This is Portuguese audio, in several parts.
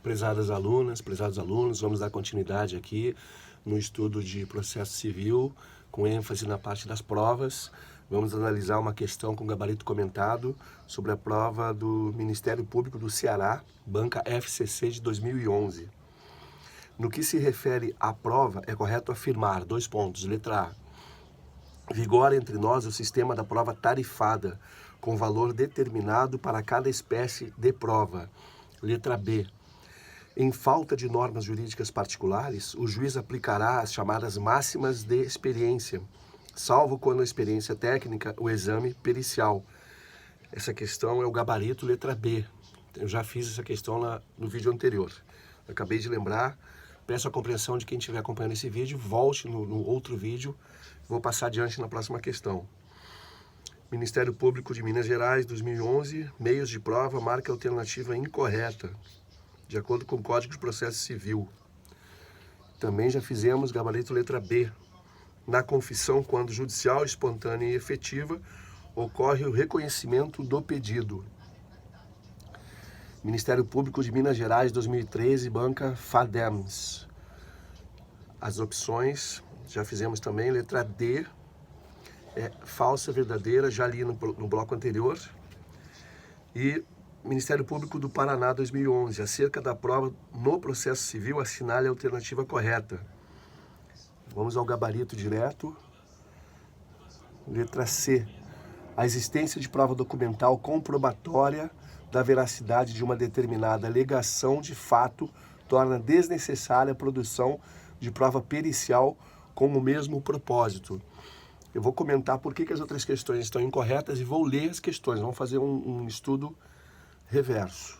Prezadas alunas, prezados alunos, vamos dar continuidade aqui no estudo de processo civil, com ênfase na parte das provas. Vamos analisar uma questão com gabarito comentado sobre a prova do Ministério Público do Ceará, banca FCC de 2011. No que se refere à prova, é correto afirmar, dois pontos, letra A. Vigora entre nós o sistema da prova tarifada, com valor determinado para cada espécie de prova. Letra B. Em falta de normas jurídicas particulares, o juiz aplicará as chamadas máximas de experiência, salvo quando a experiência técnica, o exame pericial. Essa questão é o gabarito letra B. Eu já fiz essa questão no vídeo anterior. Eu acabei de lembrar, peço a compreensão de quem estiver acompanhando esse vídeo, volte no outro vídeo, vou passar adiante na próxima questão. Ministério Público de Minas Gerais, 2011, meios de prova, marca alternativa incorreta, de acordo com o Código de Processo Civil. Também já fizemos gabarito letra B. Na confissão, quando judicial, espontânea e efetiva, ocorre o reconhecimento do pedido. Ministério Público de Minas Gerais, 2013, banca FADEMS. As opções, já fizemos também, letra D, é falsa, verdadeira, já li no bloco anterior. E Ministério Público do Paraná, 2011, acerca da prova no processo civil, assinale a alternativa correta. Vamos ao gabarito direto. Letra C. A existência de prova documental comprobatória da veracidade de uma determinada alegação de fato torna desnecessária a produção de prova pericial com o mesmo propósito. Eu vou comentar por que as outras questões estão incorretas e vou ler as questões. Vamos fazer um estudo reverso.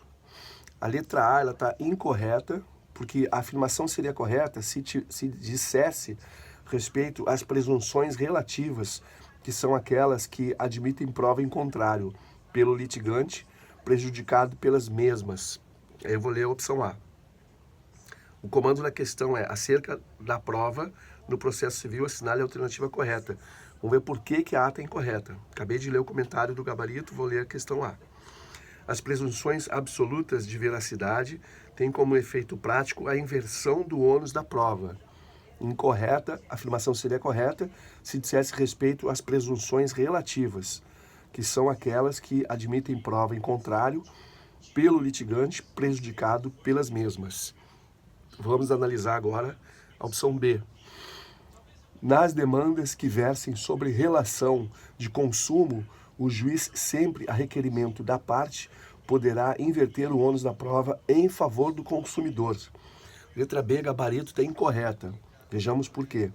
A letra A está incorreta, porque a afirmação seria correta se dissesse respeito às presunções relativas, que são aquelas que admitem prova em contrário, pelo litigante, prejudicado pelas mesmas. Aí eu vou ler a opção A. O comando da questão é acerca da prova no processo civil, assinale a alternativa correta. Vamos ver por que a A está incorreta. Acabei de ler o comentário do gabarito, vou ler a questão A. As presunções absolutas de veracidade têm como efeito prático a inversão do ônus da prova. Incorreta, a afirmação seria correta se dissesse respeito às presunções relativas, que são aquelas que admitem prova em contrário pelo litigante prejudicado pelas mesmas. Vamos analisar agora a opção B. Nas demandas que versem sobre relação de consumo, o juiz, sempre a requerimento da parte, poderá inverter o ônus da prova em favor do consumidor. Letra B, gabarito, está incorreta. Vejamos por quê.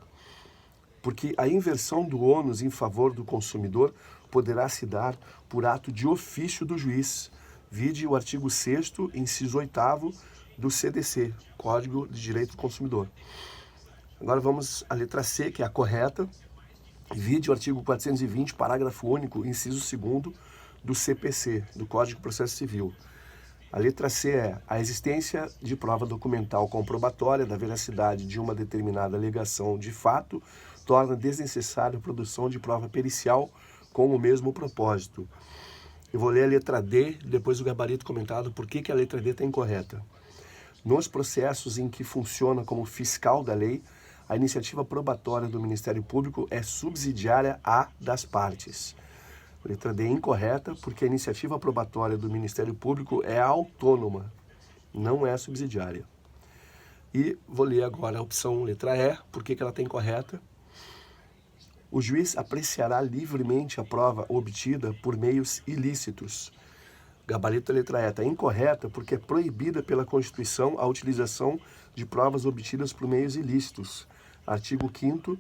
Porque a inversão do ônus em favor do consumidor poderá se dar por ato de ofício do juiz. Vide o artigo 6º, inciso 8º do CDC, Código de Direito do Consumidor. Agora vamos à letra C, que é a correta. Vide o artigo 420, parágrafo único, inciso 2º do CPC, do Código de Processo Civil. A letra C é a existência de prova documental comprobatória da veracidade de uma determinada alegação de fato torna desnecessária a produção de prova pericial com o mesmo propósito. Eu vou ler a letra D, depois o gabarito comentado, por que a letra D está incorreta. Nos processos em que funciona como fiscal da lei, a iniciativa probatória do Ministério Público é subsidiária à das partes. Letra D incorreta, porque a iniciativa probatória do Ministério Público é autônoma, não é subsidiária. E vou ler agora a opção letra E, por que ela está incorreta. O juiz apreciará livremente a prova obtida por meios ilícitos. Gabarito letra E está incorreta, porque é proibida pela Constituição a utilização de provas obtidas por meios ilícitos. Artigo 5º,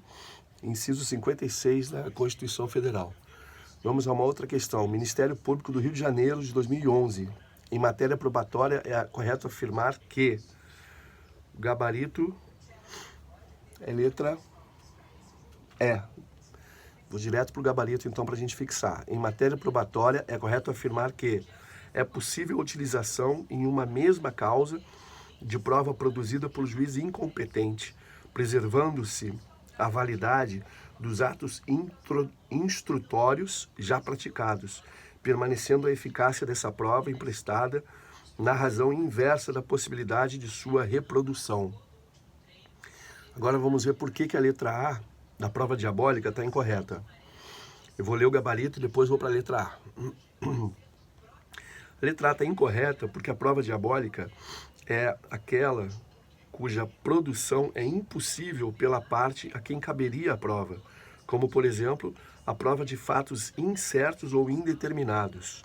inciso 56 da Constituição Federal. Vamos a uma outra questão. Ministério Público do Rio de Janeiro, de 2011. Em matéria probatória, é correto afirmar que o gabarito é letra E. Vou direto para o gabarito, então, para a gente fixar. Em matéria probatória, é correto afirmar que é possível a utilização em uma mesma causa de prova produzida por juiz incompetente, preservando-se a validade dos atos instrutórios já praticados, permanecendo a eficácia dessa prova emprestada na razão inversa da possibilidade de sua reprodução. Agora vamos ver por que a letra A da prova diabólica está incorreta. Eu vou ler o gabarito e depois vou para a letra A. A letra A está incorreta porque a prova diabólica é aquela cuja produção é impossível pela parte a quem caberia a prova, como, por exemplo, a prova de fatos incertos ou indeterminados.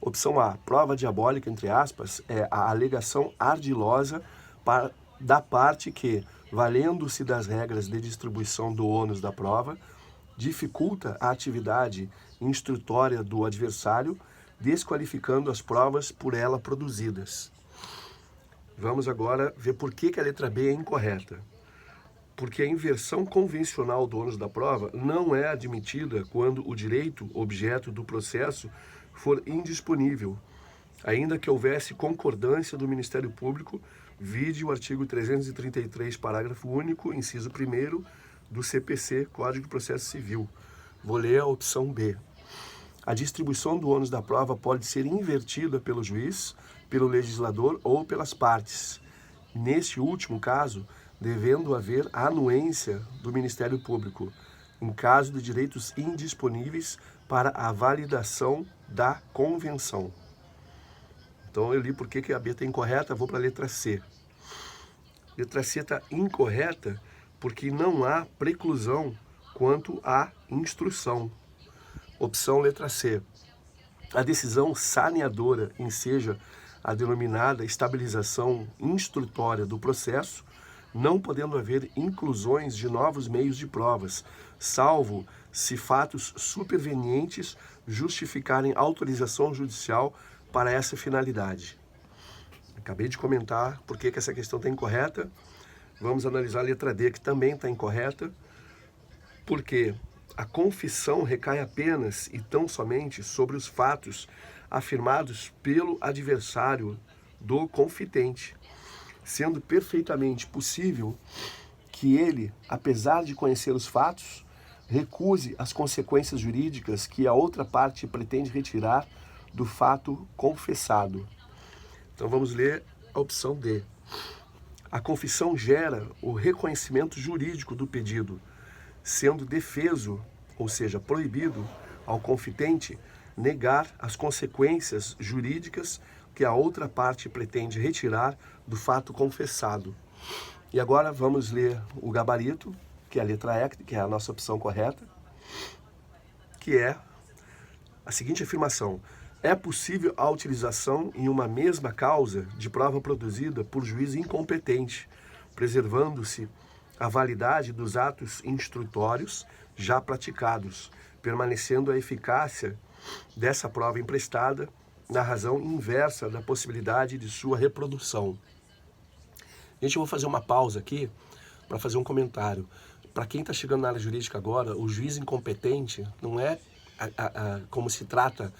Opção A, prova diabólica, entre aspas, é a alegação ardilosa da parte que, valendo-se das regras de distribuição do ônus da prova, dificulta a atividade instrutória do adversário, desqualificando as provas por ela produzidas. Vamos agora ver por que a letra B é incorreta. Porque a inversão convencional do ônus da prova não é admitida quando o direito objeto do processo for indisponível, ainda que houvesse concordância do Ministério Público, vide o artigo 333, parágrafo único, inciso 1º, do CPC, Código de Processo Civil. Vou ler a opção B. A distribuição do ônus da prova pode ser invertida pelo juiz, pelo legislador ou pelas partes. Neste último caso, devendo haver a anuência do Ministério Público, em caso de direitos indisponíveis para a validação da convenção. Então eu li por que a B está incorreta, vou para a letra C. Letra C está incorreta porque não há preclusão quanto à instrução. Opção letra C. A decisão saneadora enseja a denominada estabilização instrutória do processo, não podendo haver inclusões de novos meios de provas, salvo se fatos supervenientes justificarem autorização judicial para essa finalidade. Acabei de comentar por que essa questão está incorreta. Vamos analisar a letra D, que também está incorreta, porque a confissão recai apenas e tão somente sobre os fatos afirmados pelo adversário do confitente, sendo perfeitamente possível que ele, apesar de conhecer os fatos, recuse as consequências jurídicas que a outra parte pretende retirar do fato confessado. Então vamos ler a opção D. A confissão gera o reconhecimento jurídico do pedido, sendo defeso, ou seja, proibido ao confitente negar as consequências jurídicas que a outra parte pretende retirar do fato confessado. E agora vamos ler o gabarito, que é a letra E, que é a nossa opção correta, que é a seguinte afirmação: é possível a utilização em uma mesma causa de prova produzida por juiz incompetente, preservando-se a validade dos atos instrutórios já praticados, permanecendo a eficácia dessa prova emprestada na razão inversa da possibilidade de sua reprodução. Gente, eu vou fazer uma pausa aqui para fazer um comentário. Para quem está chegando na área jurídica agora, o juiz incompetente não é como se trata,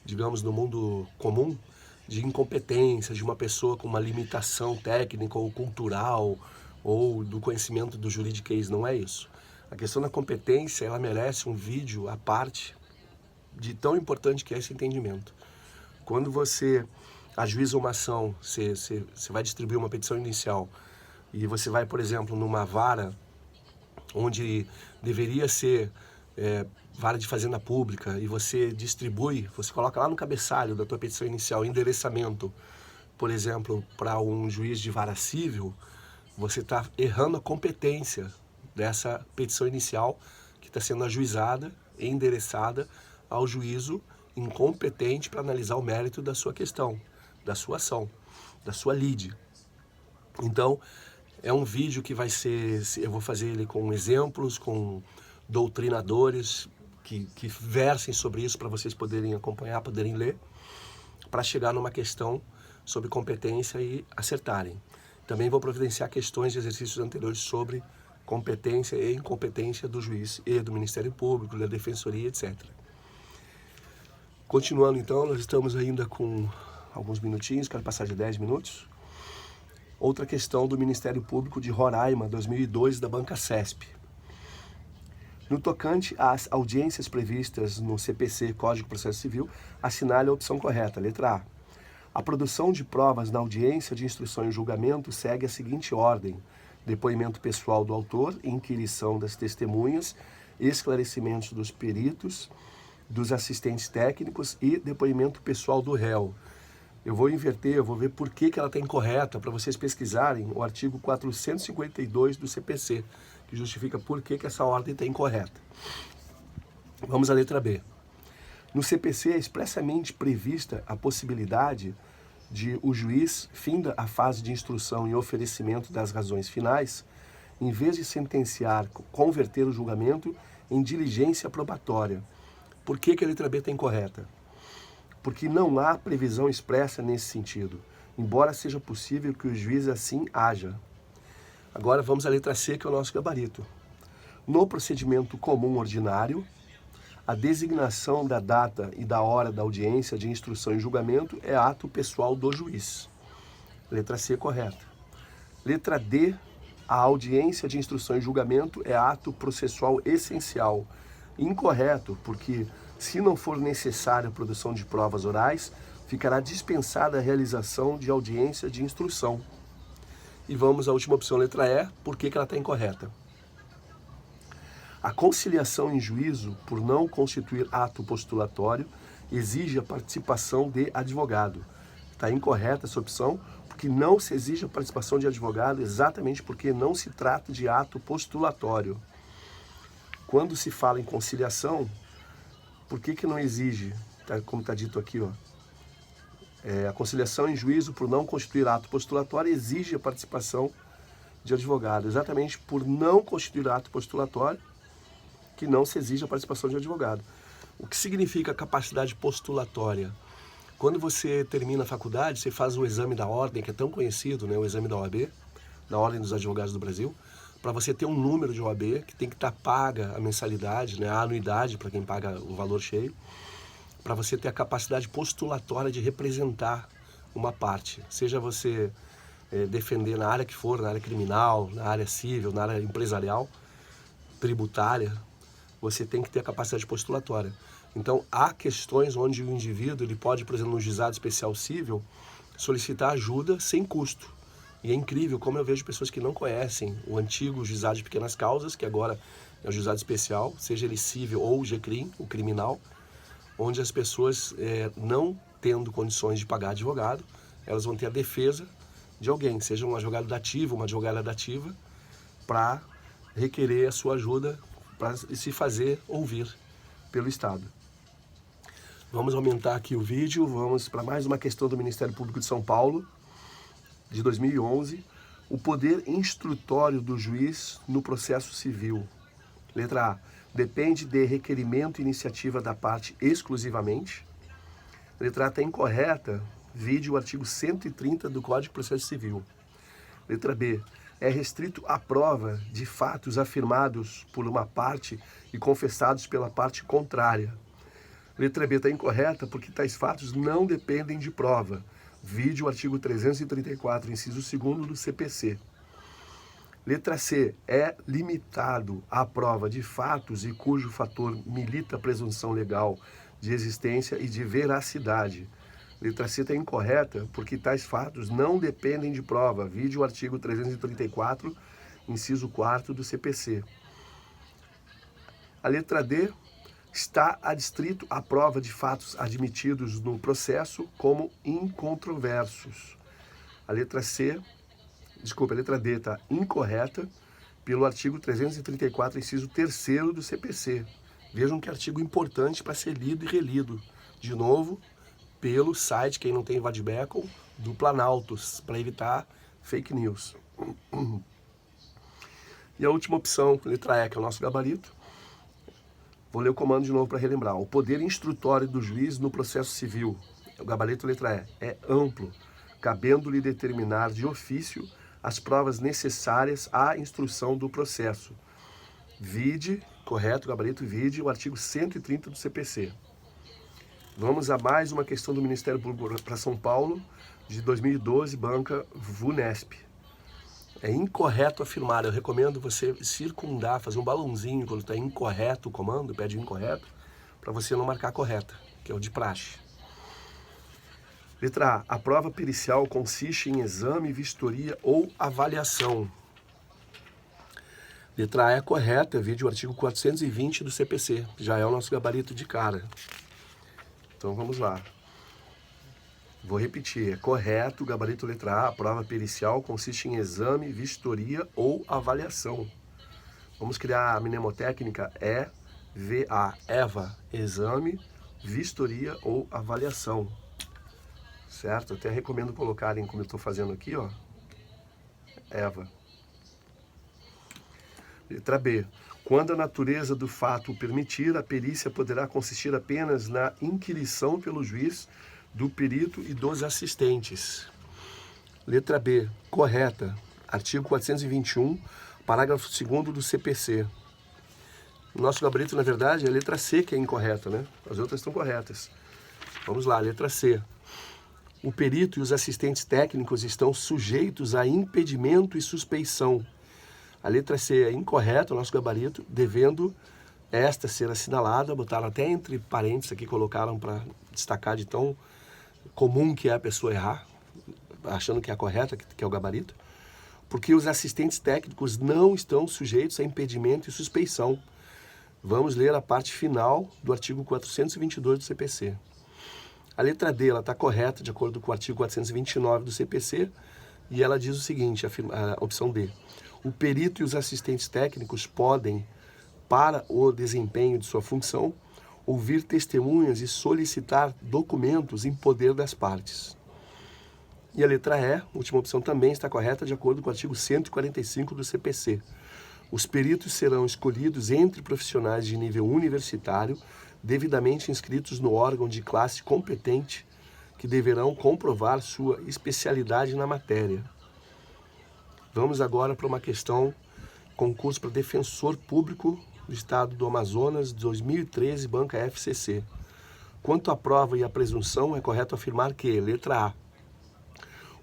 digamos, no mundo comum, de incompetência, de uma pessoa com uma limitação técnica ou cultural ou do conhecimento do juridiquês, não é isso. A questão da competência, ela merece um vídeo à parte de tão importante que é esse entendimento. Quando você ajuiza uma ação, você vai distribuir uma petição inicial e você vai, por exemplo, numa vara onde deveria ser vara de fazenda pública e você distribui, você coloca lá no cabeçalho da tua petição inicial endereçamento, por exemplo, para um juiz de vara civil, você está errando a competência dessa petição inicial que está sendo ajuizada e endereçada ao juízo incompetente para analisar o mérito da sua questão, da sua ação, da sua lide. Então, é um vídeo que vai ser, eu vou fazer ele com exemplos, com doutrinadores que versem sobre isso para vocês poderem acompanhar, poderem ler, para chegar numa questão sobre competência e acertarem. Também vou providenciar questões de exercícios anteriores sobre competência e incompetência do juiz e do Ministério Público, da Defensoria, etc. Continuando então, nós estamos ainda com alguns minutinhos, quero passar de 10 minutos. Outra questão do Ministério Público de Roraima, 2002, da Banca CESP. No tocante às audiências previstas no CPC, Código de Processo Civil, assinale a opção correta, letra A. A produção de provas na audiência de instrução e julgamento segue a seguinte ordem: depoimento pessoal do autor, inquirição das testemunhas, esclarecimentos dos peritos, dos assistentes técnicos e depoimento pessoal do réu. Eu vou inverter, eu vou ver por que ela está incorreta, para vocês pesquisarem o artigo 452 do CPC, que justifica por que essa ordem está incorreta. Vamos à letra B. No CPC é expressamente prevista a possibilidade de o juiz, finda a fase de instrução e oferecimento das razões finais, em vez de sentenciar, converter o julgamento em diligência probatória. Por que a letra B está incorreta? Porque não há previsão expressa nesse sentido, embora seja possível que o juiz assim haja. Agora vamos à letra C, que é o nosso gabarito. No procedimento comum ordinário, a designação da data e da hora da audiência de instrução e julgamento é ato pessoal do juiz. Letra C correta. Letra D, a audiência de instrução e julgamento é ato processual essencial. Incorreto, porque se não for necessária a produção de provas orais, ficará dispensada a realização de audiência de instrução. E vamos à última opção, letra E, por que ela está incorreta? A conciliação em juízo, por não constituir ato postulatório, exige a participação de advogado. Está incorreta essa opção, porque não se exige a participação de advogado, exatamente porque não se trata de ato postulatório. Quando se fala em conciliação, por que não exige, como está dito aqui, ó, a conciliação em juízo, por não constituir ato postulatório, exige a participação de advogado. Exatamente por não constituir ato postulatório, que não se exige a participação de advogado. O que significa capacidade postulatória? Quando você termina a faculdade, você faz o exame da ordem, que é tão conhecido, né, o exame da OAB, da Ordem dos Advogados do Brasil, para você ter um número de OAB, que tem que estar paga a mensalidade, né, a anuidade para quem paga o valor cheio, para você ter a capacidade postulatória de representar uma parte, seja você defender na área que for, na área criminal, na área civil, na área empresarial, tributária, você tem que ter a capacidade postulatória. Então, há questões onde o indivíduo ele pode, por exemplo, no juizado especial civil, solicitar ajuda sem custo. E é incrível como eu vejo pessoas que não conhecem o antigo juizado de pequenas causas, que agora é o juizado especial, seja ele civil ou o GCRIM, o criminal, onde as pessoas, não tendo condições de pagar advogado, elas vão ter a defesa de alguém, seja um advogado dativo, uma advogada dativa, para requerer a sua ajuda para se fazer ouvir pelo Estado. Vamos aumentar aqui o vídeo, vamos para mais uma questão do Ministério Público de São Paulo, de 2011, o poder instrutório do juiz no processo civil. Letra A, depende de requerimento e iniciativa da parte exclusivamente. Letra A está incorreta, vide o artigo 130 do Código de Processo Civil. Letra B, é restrito à prova de fatos afirmados por uma parte e confessados pela parte contrária. Letra B está incorreta porque tais fatos não dependem de prova. Vide o artigo 334, inciso 2º do CPC. Letra C, é limitado à prova de fatos e cujo fator milita a presunção legal de existência e de veracidade. Letra C está incorreta porque tais fatos não dependem de prova. Vide o artigo 334, inciso 4º do CPC. A letra D está adstrito à prova de fatos admitidos no processo como incontroversos. A letra D está incorreta pelo artigo 334, inciso 3º do CPC. Vejam que artigo importante para ser lido e relido. De novo, pelo site, quem não tem Vadebecum, do Planaltos, para evitar fake news. E a última opção, letra E, que é o nosso gabarito. Vou ler o comando de novo para relembrar. O poder instrutório do juiz no processo civil, o gabarito letra E, é amplo, cabendo-lhe determinar de ofício as provas necessárias à instrução do processo. Vide, correto, gabarito, vide o artigo 130 do CPC. Vamos a mais uma questão do Ministério Público para São Paulo, de 2012, banca VUNESP. É incorreto afirmar, eu recomendo você circundar, fazer um balãozinho quando está incorreto o comando, pede incorreto, para você não marcar correta, que é o de praxe. Letra A. A prova pericial consiste em exame, vistoria ou avaliação. Letra A é correta, vide o artigo 420 do CPC. Já é o nosso gabarito de cara. Então vamos lá. Vou repetir. É correto, gabarito letra A. A prova pericial consiste em exame, vistoria ou avaliação. Vamos criar a mnemotécnica EVA. EVA. Exame, vistoria ou avaliação. Certo? Até recomendo colocarem como eu estou fazendo aqui, ó. EVA. Letra B. Quando a natureza do fato o permitir, a perícia poderá consistir apenas na inquirição pelo juiz do perito e dos assistentes. Letra B. Correta. Artigo 421, parágrafo 2º do CPC. O nosso gabarito, na verdade, é a letra C que é incorreta, né? As outras estão corretas. Vamos lá, letra C. O perito e os assistentes técnicos estão sujeitos a impedimento e suspeição. A letra C é incorreta, o nosso gabarito, devendo esta ser assinalada, botaram até entre parênteses aqui, colocaram para destacar de tão comum que é a pessoa errar, achando que é a correta, que é o gabarito, porque os assistentes técnicos não estão sujeitos a impedimento e suspeição. Vamos ler a parte final do artigo 422 do CPC. A letra D está correta, de acordo com o artigo 429 do CPC, e ela diz o seguinte, a opção D. O perito e os assistentes técnicos podem, para o desempenho de sua função, ouvir testemunhas e solicitar documentos em poder das partes. E a letra E, última opção, também está correta, de acordo com o artigo 145 do CPC. Os peritos serão escolhidos entre profissionais de nível universitário, devidamente inscritos no órgão de classe competente, que deverão comprovar sua especialidade na matéria. Vamos agora para uma questão, concurso para defensor público do Estado do Amazonas, 2013, banca FCC. Quanto à prova e à presunção, é correto afirmar que, letra A,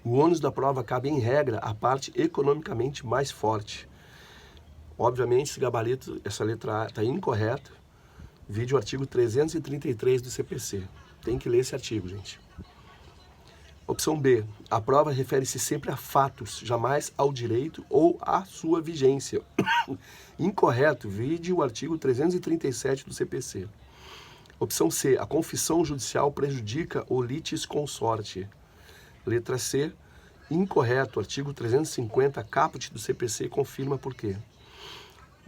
o ônus da prova cabe em regra à parte economicamente mais forte. Obviamente, esse gabarito, essa letra A está incorreta. Vide o artigo 333 do CPC. Tem que ler esse artigo, gente. Opção B. A prova refere-se sempre a fatos, jamais ao direito ou à sua vigência. Incorreto. Vide o artigo 337 do CPC. Opção C. A confissão judicial prejudica o litisconsorte. Letra C. Incorreto. Artigo 350, caput do CPC, confirma por quê.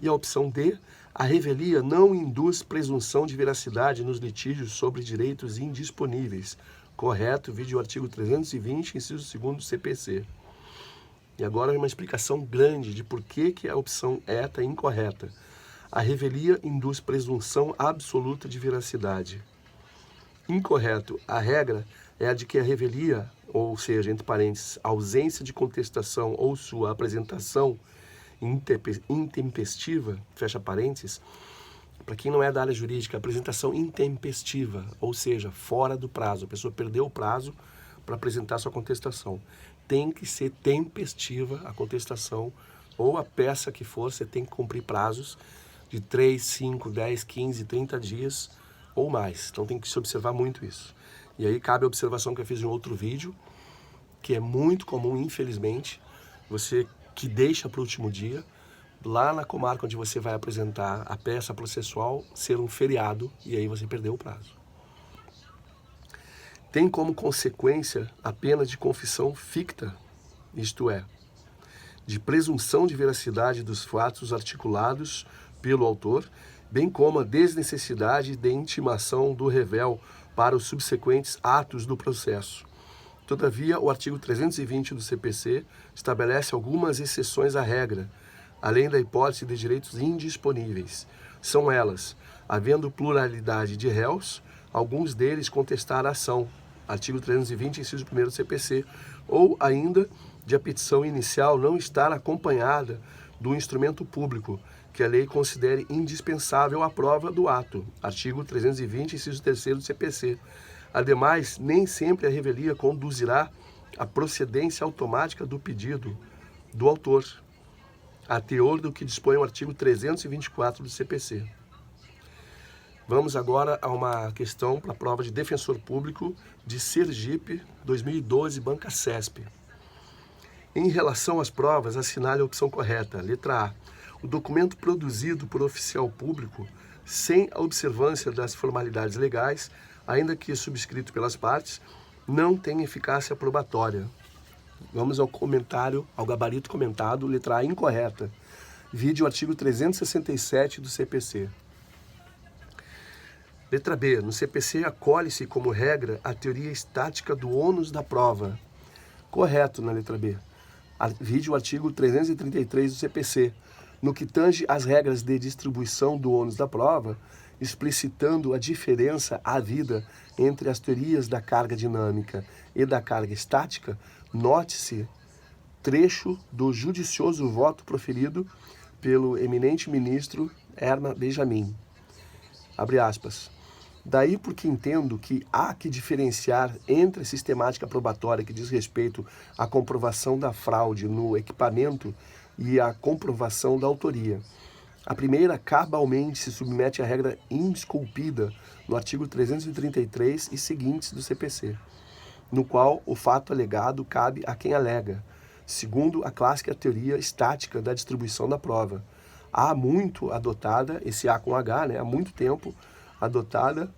E a opção D. A revelia não induz presunção de veracidade nos litígios sobre direitos indisponíveis. Correto, vide o artigo 320, inciso 2º do CPC. E agora uma explicação grande de por que a opção E está incorreta. A revelia induz presunção absoluta de veracidade. Incorreto. A regra é a de que a revelia, ou seja, entre parênteses, ausência de contestação ou sua apresentação intempestiva, fecha parênteses, para quem não é da área jurídica, apresentação intempestiva, ou seja, fora do prazo. A pessoa perdeu o prazo para apresentar sua contestação. Tem que ser tempestiva a contestação, ou a peça que for, você tem que cumprir prazos de 3, 5, 10, 15, 30 dias ou mais. Então tem que se observar muito isso. E aí cabe a observação que eu fiz em outro vídeo, que é muito comum, infelizmente, você que deixa para o último dia, lá na comarca onde você vai apresentar a peça processual, ser um feriado, e aí você perdeu o prazo. Tem como consequência a pena de confissão ficta, isto é, de presunção de veracidade dos fatos articulados pelo autor, bem como a desnecessidade de intimação do rével para os subsequentes atos do processo. Todavia, o artigo 320 do CPC estabelece algumas exceções à regra, além da hipótese de direitos indisponíveis. São elas, havendo pluralidade de réus, alguns deles contestar a ação, artigo 320, inciso 1º do CPC, ou ainda de a petição inicial não estar acompanhada do instrumento público, que a lei considere indispensável à prova do ato, artigo 320, inciso 3º do CPC. Ademais, nem sempre a revelia conduzirá à procedência automática do pedido do autor, a teor do que dispõe o artigo 324 do CPC. Vamos agora a uma questão para a prova de defensor público de Sergipe 2012, banca CESP. Em relação às provas, assinale a opção correta. Letra A. O documento produzido por oficial público sem a observância das formalidades legais, ainda que subscrito pelas partes, não tem eficácia probatória. Vamos ao comentário, ao gabarito comentado, letra A incorreta. Vide o artigo 367 do CPC. Letra B. No CPC acolhe-se como regra a teoria estática do ônus da prova. Correto na letra B. Vide o artigo 333 do CPC. No que tange às regras de distribuição do ônus da prova, explicitando a diferença havida entre as teorias da carga dinâmica e da carga estática, note-se trecho do judicioso voto proferido pelo eminente ministro Herman Benjamin. Abre aspas. Daí porque entendo que há que diferenciar entre a sistemática probatória que diz respeito à comprovação da fraude no equipamento e a comprovação da autoria. A primeira cabalmente se submete à regra insculpida no artigo 333 e seguintes do CPC, no qual o fato alegado cabe a quem alega, segundo a clássica teoria estática da distribuição da prova. Há muito adotada, esse A com H, há muito tempo adotada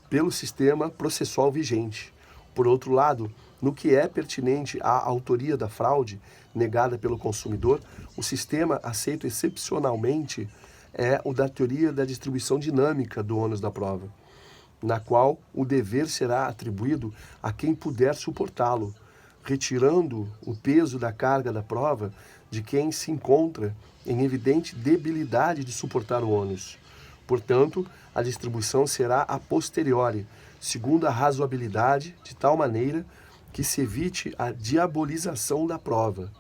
pelo sistema processual vigente. Por outro lado, no que é pertinente à autoria da fraude negada pelo consumidor, o sistema aceito excepcionalmente é o da teoria da distribuição dinâmica do ônus da prova, na qual o dever será atribuído a quem puder suportá-lo, retirando o peso da carga da prova de quem se encontra em evidente debilidade de suportar o ônus. Portanto, a distribuição será a posteriori, segundo a razoabilidade, de tal maneira que se evite a diabolização da prova,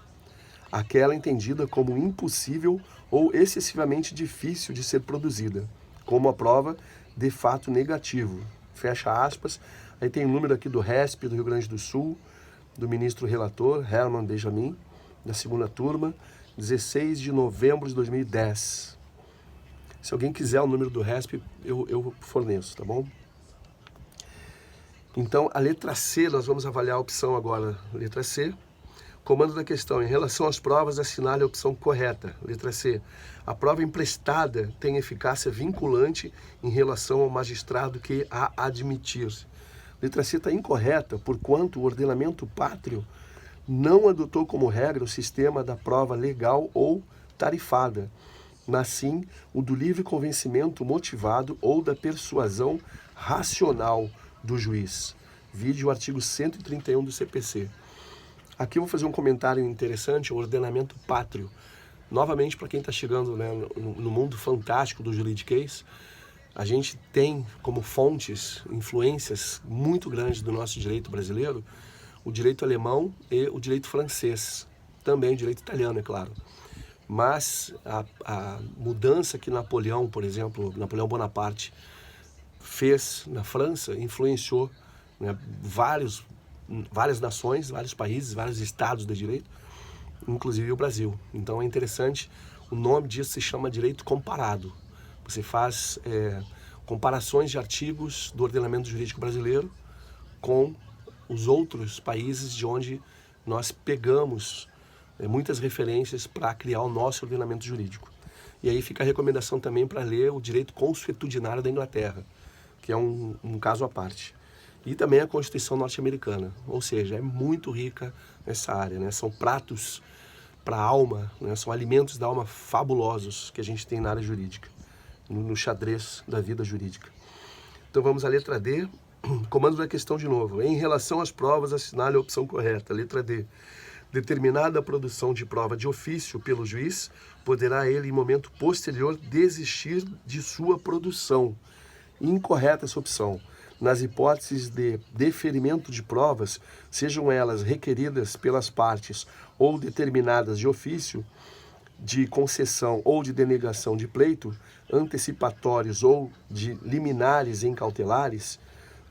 aquela entendida como impossível ou excessivamente difícil de ser produzida, como a prova de fato negativo. Fecha aspas. Aí tem o número aqui do RESP do Rio Grande do Sul, do ministro relator, Herman Benjamin, da segunda turma, 16 de novembro de 2010. Se alguém quiser o número do RESP, eu forneço, tá bom? Então, a letra C, nós vamos avaliar a opção agora. Letra C, comando da questão. Em relação às provas, assinale a opção correta. Letra C, a prova emprestada tem eficácia vinculante em relação ao magistrado que a admitir. Letra C está incorreta, porquanto o ordenamento pátrio não adotou como regra o sistema da prova legal ou tarifada, mas sim o do livre convencimento motivado ou da persuasão racional do juiz. Vide o artigo 131 do CPC. Aqui eu vou fazer um comentário interessante, o ordenamento pátrio. Novamente, para quem está chegando no mundo fantástico do juridiquês, a gente tem como fontes, influências muito grandes do nosso direito brasileiro, o direito alemão e o direito francês, também o direito italiano, é claro. Mas a mudança que Napoleão, por exemplo, Napoleão Bonaparte, fez na França, influenciou várias nações, vários países, vários estados de direito, inclusive o Brasil. Então é interessante, o nome disso se chama direito comparado. Você faz comparações de artigos do ordenamento jurídico brasileiro com os outros países de onde nós pegamos muitas referências para criar o nosso ordenamento jurídico. E aí fica a recomendação também para ler o direito consuetudinário da Inglaterra, que é um caso à parte. E também a Constituição norte-americana, ou seja, é muito rica nessa área, São pratos para a alma, São alimentos da alma fabulosos que a gente tem na área jurídica, no xadrez da vida jurídica. Então vamos à letra D, comando da questão de novo. Em relação às provas, assinale a opção correta. Letra D. Determinada a produção de prova de ofício pelo juiz, poderá ele, em momento posterior, desistir de sua produção. Incorreta essa opção. Nas hipóteses de deferimento de provas, sejam elas requeridas pelas partes ou determinadas de ofício, de concessão ou de denegação de pleito, antecipatórios ou de liminares em cautelares,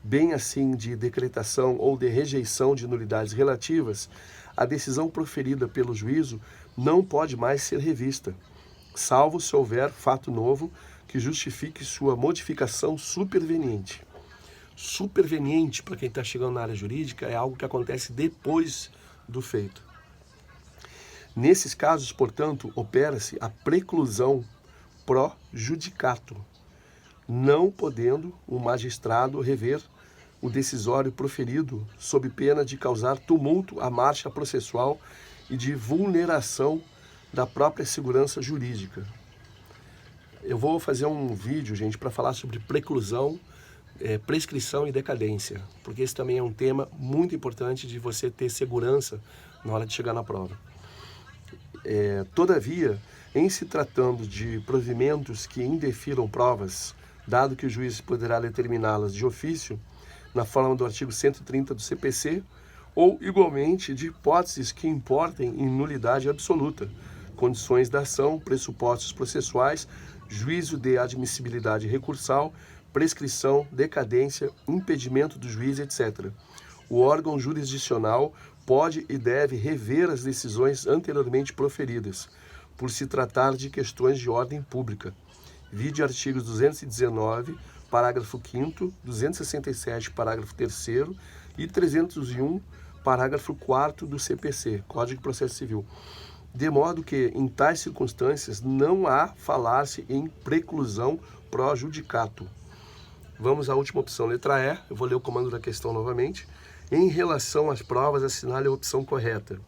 bem assim de decretação ou de rejeição de nulidades relativas, a decisão proferida pelo juízo não pode mais ser revista, salvo se houver fato novo que justifique sua modificação superveniente. Superveniente, para quem está chegando na área jurídica, é algo que acontece depois do feito. Nesses casos, portanto, opera-se a preclusão pro judicato, não podendo o magistrado rever o decisório proferido sob pena de causar tumulto à marcha processual e de vulneração da própria segurança jurídica. Eu vou fazer um vídeo, gente, para falar sobre preclusão, prescrição e decadência, porque esse também é um tema muito importante de você ter segurança na hora de chegar na prova. Todavia, em se tratando de provimentos que indefiram provas, dado que o juiz poderá determiná-las de ofício, na forma do artigo 130 do CPC, ou, igualmente, de hipóteses que importem em nulidade absoluta, condições da ação, pressupostos processuais, juízo de admissibilidade recursal, prescrição, decadência, impedimento do juiz, etc. O órgão jurisdicional pode e deve rever as decisões anteriormente proferidas, por se tratar de questões de ordem pública. Vide artigos 219, parágrafo 5º, 267, parágrafo 3º e 301, parágrafo 4º do CPC, Código de Processo Civil. De modo que, em tais circunstâncias, não há falar-se em preclusão pro judicato. Vamos à última opção, letra E. Eu vou ler o comando da questão novamente. Em relação às provas, assinale a opção correta.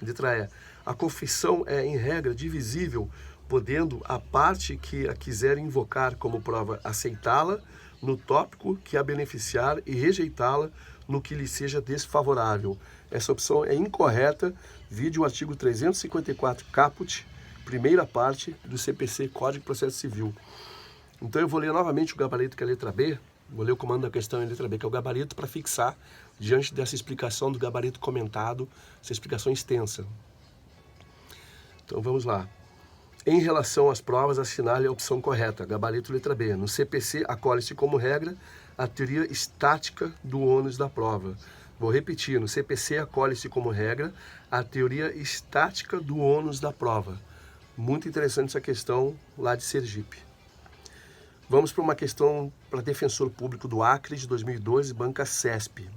Letra E. A confissão é, em regra, divisível, podendo a parte que a quiser invocar como prova aceitá-la no tópico que a beneficiar e rejeitá-la no que lhe seja desfavorável. Essa opção é incorreta, vide o artigo 354 caput, primeira parte do CPC, Código de Processo Civil. Então eu vou ler novamente o gabarito, que é a letra B, vou ler o comando da questão em letra B, que é o gabarito para fixar, diante dessa explicação do gabarito comentado, essa explicação extensa. Então vamos lá. Em relação às provas, assinale a opção correta, gabarito letra B. No CPC, acolhe-se como regra a teoria estática do ônus da prova. Vou repetir, no CPC, acolhe-se como regra a teoria estática do ônus da prova. Muito interessante essa questão lá de Sergipe. Vamos para uma questão para defensor público do Acre de 2012, banca CESP.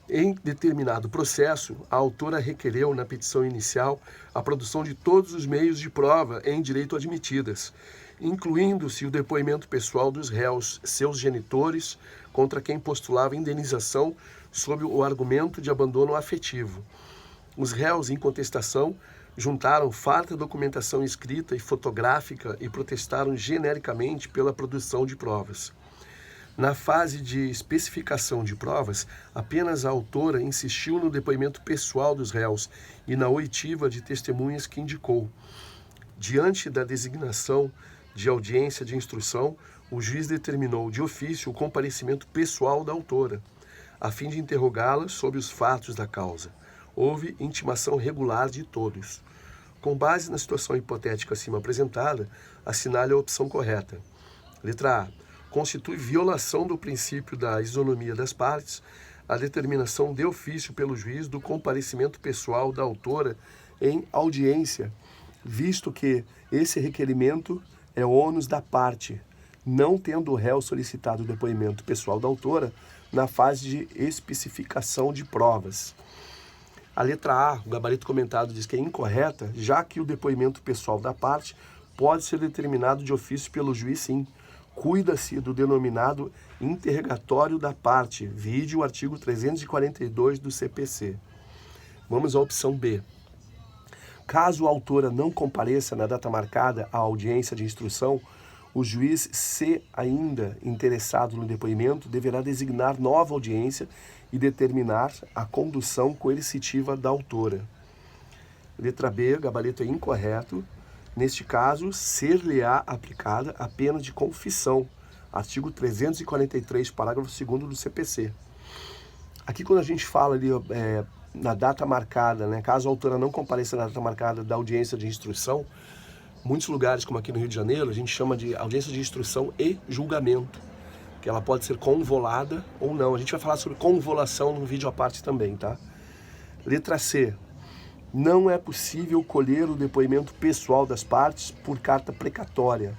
Em determinado processo, a autora requereu na petição inicial a produção de todos os meios de prova em direito admitidas, incluindo-se o depoimento pessoal dos réus, seus genitores, contra quem postulava indenização sob o argumento de abandono afetivo. Os réus em contestação juntaram farta documentação escrita e fotográfica e protestaram genericamente pela produção de provas. Na fase de especificação de provas, apenas a autora insistiu no depoimento pessoal dos réus e na oitiva de testemunhas que indicou. Diante da designação de audiência de instrução, o juiz determinou de ofício o comparecimento pessoal da autora, a fim de interrogá-la sobre os fatos da causa. Houve intimação regular de todos. Com base na situação hipotética acima apresentada, assinale a opção correta. Letra A. Constitui violação do princípio da isonomia das partes a determinação de ofício pelo juiz do comparecimento pessoal da autora em audiência, visto que esse requerimento é ônus da parte, não tendo o réu solicitado o depoimento pessoal da autora na fase de especificação de provas. A letra A, o gabarito comentado, diz que é incorreta, já que o depoimento pessoal da parte pode ser determinado de ofício pelo juiz, sim. Cuida-se do denominado interrogatório da parte, vide o artigo 342 do CPC. Vamos à opção B. Caso a autora não compareça na data marcada à audiência de instrução, o juiz, se ainda interessado no depoimento, deverá designar nova audiência e determinar a condução coercitiva da autora. Letra B, gabarito é incorreto. Neste caso, ser-lhe-á aplicada a pena de confissão, artigo 343, parágrafo 2º do CPC. Aqui, quando a gente fala ali na data marcada, né, caso a autora não compareça na data marcada da audiência de instrução, muitos lugares, como aqui no Rio de Janeiro, a gente chama de audiência de instrução e julgamento, que ela pode ser convolada ou não. A gente vai falar sobre convolação num vídeo à parte também, tá? Letra C. Não é possível colher o depoimento pessoal das partes por carta precatória.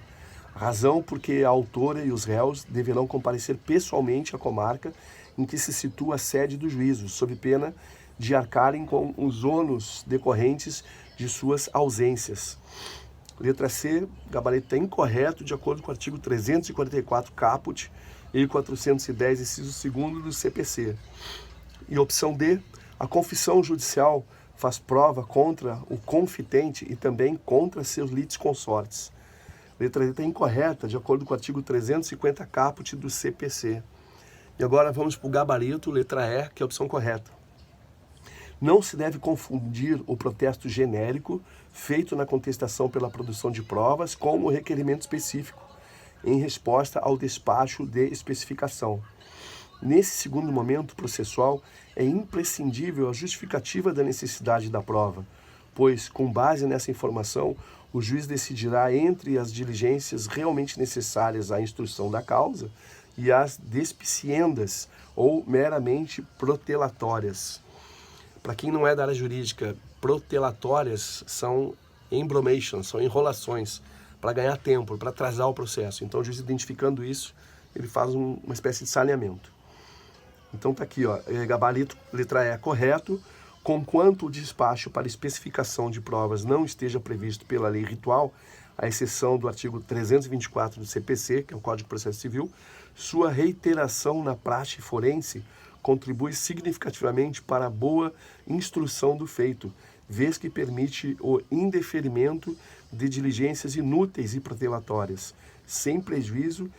Razão porque a autora e os réus deverão comparecer pessoalmente à comarca em que se situa a sede do juízo, sob pena de arcarem com os ônus decorrentes de suas ausências. Letra C, gabarito está incorreto de acordo com o artigo 344 caput e 410, inciso 2º do CPC. E opção D, a confissão judicial faz prova contra o confitente e também contra seus litisconsortes. Letra D está incorreta de acordo com o artigo 350 caput do CPC. E agora vamos para o gabarito, letra E, que é a opção correta. Não se deve confundir o protesto genérico feito na contestação pela produção de provas com o requerimento específico, em resposta ao despacho de especificação. Nesse segundo momento processual, é imprescindível a justificativa da necessidade da prova, pois, com base nessa informação, o juiz decidirá entre as diligências realmente necessárias à instrução da causa e as despiciendas ou meramente protelatórias. Para quem não é da área jurídica, protelatórias são embromations, são enrolações para ganhar tempo, para atrasar o processo. Então, o juiz identificando isso, ele faz uma espécie de saneamento. Então está aqui, ó, gabarito, letra E, correto, conquanto o despacho para especificação de provas não esteja previsto pela lei ritual, à exceção do artigo 324 do CPC, que é o Código de Processo Civil, sua reiteração na praxe forense contribui significativamente para a boa instrução do feito, vez que permite o indeferimento de diligências inúteis e protelatórias, sem prejuízo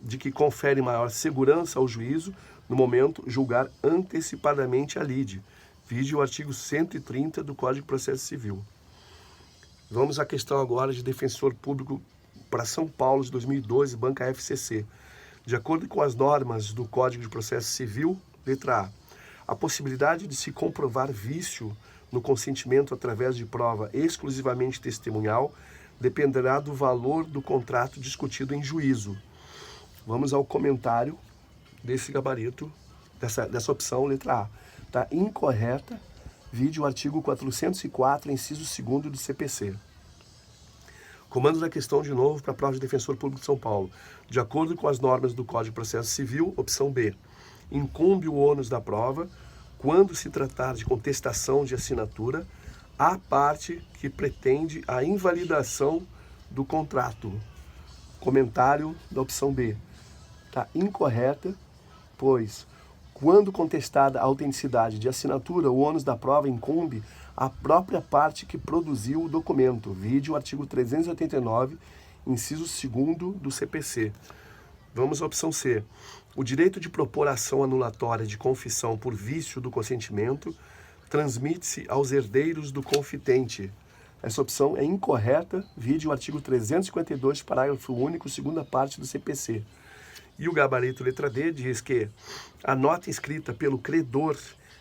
de que confere maior segurança ao juízo no momento julgar antecipadamente a lide. Vide o artigo 130 do Código de Processo Civil. Vamos à questão agora de defensor público para São Paulo de 2012, banca FCC. De acordo com as normas do Código de Processo Civil, letra A possibilidade de se comprovar vício no consentimento através de prova exclusivamente testemunhal dependerá do valor do contrato discutido em juízo. Vamos ao comentário desse gabarito, dessa opção, letra A. Está incorreta, vide o artigo 404, inciso 2º do CPC. Comando da questão de novo para a prova de defensor público de São Paulo. De acordo com as normas do Código de Processo Civil, opção B. Incumbe o ônus da prova, quando se tratar de contestação de assinatura, a parte que pretende a invalidação do contrato. Comentário da opção B. Está incorreta, pois, quando contestada a autenticidade de assinatura, o ônus da prova incumbe a própria parte que produziu o documento. Vide o artigo 389, inciso 2º do CPC. Vamos à opção C. O direito de propor ação anulatória de confissão por vício do consentimento transmite-se aos herdeiros do confitente. Essa opção é incorreta, vide o artigo 352, parágrafo único, segunda parte do CPC. E o gabarito letra D diz que a nota escrita pelo credor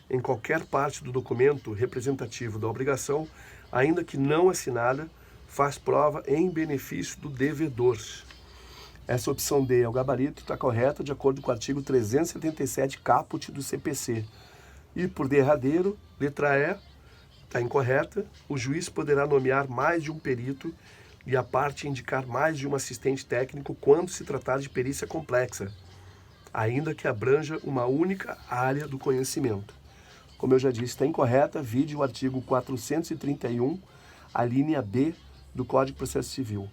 em qualquer parte do documento representativo da obrigação, ainda que não assinada, faz prova em benefício do devedor. Essa opção D é o gabarito, está correta de acordo com o artigo 377 caput do CPC. E por derradeiro, letra E, está incorreta, o juiz poderá nomear mais de um perito e a parte indicar mais de um assistente técnico quando se tratar de perícia complexa, ainda que abranja uma única área do conhecimento. Como eu já disse, está incorreta, vide o artigo 431, a linha B do Código de Processo Civil.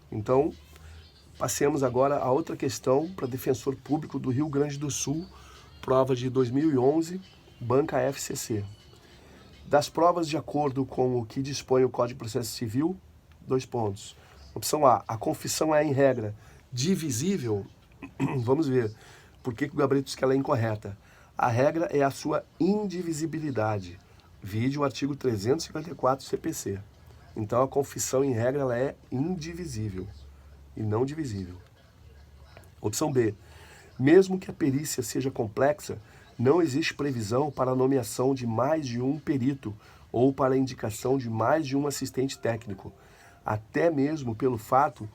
Então, passemos agora a outra questão para defensor público do Rio Grande do Sul, prova de 2011, banca FCC. Das provas de acordo com o que dispõe o Código de Processo Civil, 2 pontos. Opção A, a confissão é, em regra, divisível. Vamos ver por que o gabarito diz que ela é incorreta. A regra é a sua indivisibilidade. Vide o artigo 354 CPC. Então, a confissão, em regra, ela é indivisível e não divisível. Opção B. Mesmo que a perícia seja complexa, não existe previsão para a nomeação de mais de um perito ou para a indicação de mais de um assistente técnico, até mesmo pelo fato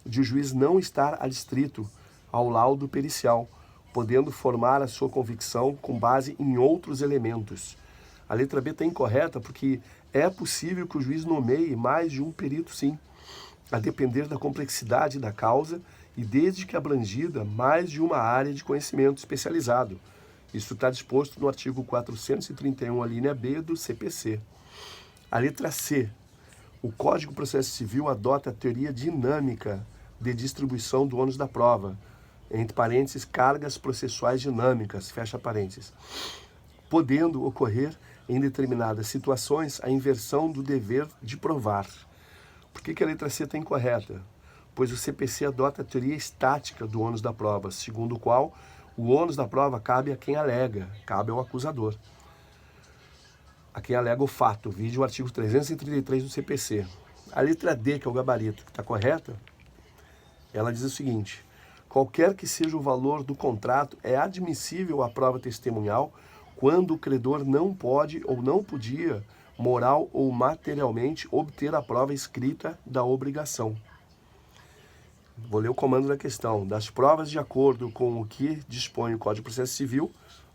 de o juiz não estar adstrito ao laudo pericial, podendo formar a sua convicção com base em outros elementos. A letra B está incorreta porque é possível que o juiz nomeie mais de um perito, sim, a depender da complexidade da causa e desde que abrangida mais de uma área de conhecimento especializado. Isso está disposto no artigo 431, a linha B do CPC. A letra C. O Código de Processo Civil adota a teoria dinâmica de distribuição do ônus da prova, entre parênteses, cargas processuais dinâmicas, fecha parênteses, podendo ocorrer em determinadas situações a inversão do dever de provar. Por que a letra C está incorreta? Pois o CPC adota a teoria estática do ônus da prova, segundo o qual o ônus da prova cabe a quem alega, cabe ao acusador, a quem alega o fato, vide o artigo 333 do CPC. A letra D, que é o gabarito, que está correta, ela diz o seguinte: qualquer que seja o valor do contrato, é admissível a prova testemunhal quando o credor não pode ou não podia, moral ou materialmente, obter a prova escrita da obrigação. Vou ler o comando da questão. Das provas de acordo com o que dispõe o Código de Processo Civil,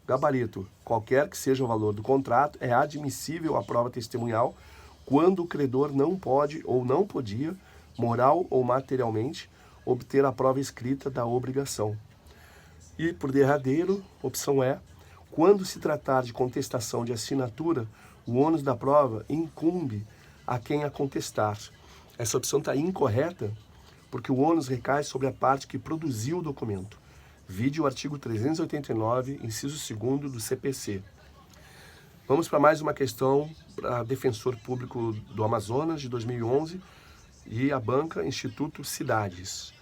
gabarito, qualquer que seja o valor do contrato, é admissível a prova testemunhal quando o credor não pode ou não podia, moral ou materialmente, obter a prova escrita da obrigação. E, por derradeiro, opção E, quando se tratar de contestação de assinatura, o ônus da prova incumbe a quem a contestar. Essa opção está incorreta porque o ônus recai sobre a parte que produziu o documento. Vide o artigo 389, inciso 2º do CPC. Vamos para mais uma questão para Defensor Público do Amazonas, de 2011, e a banca Instituto Cidades.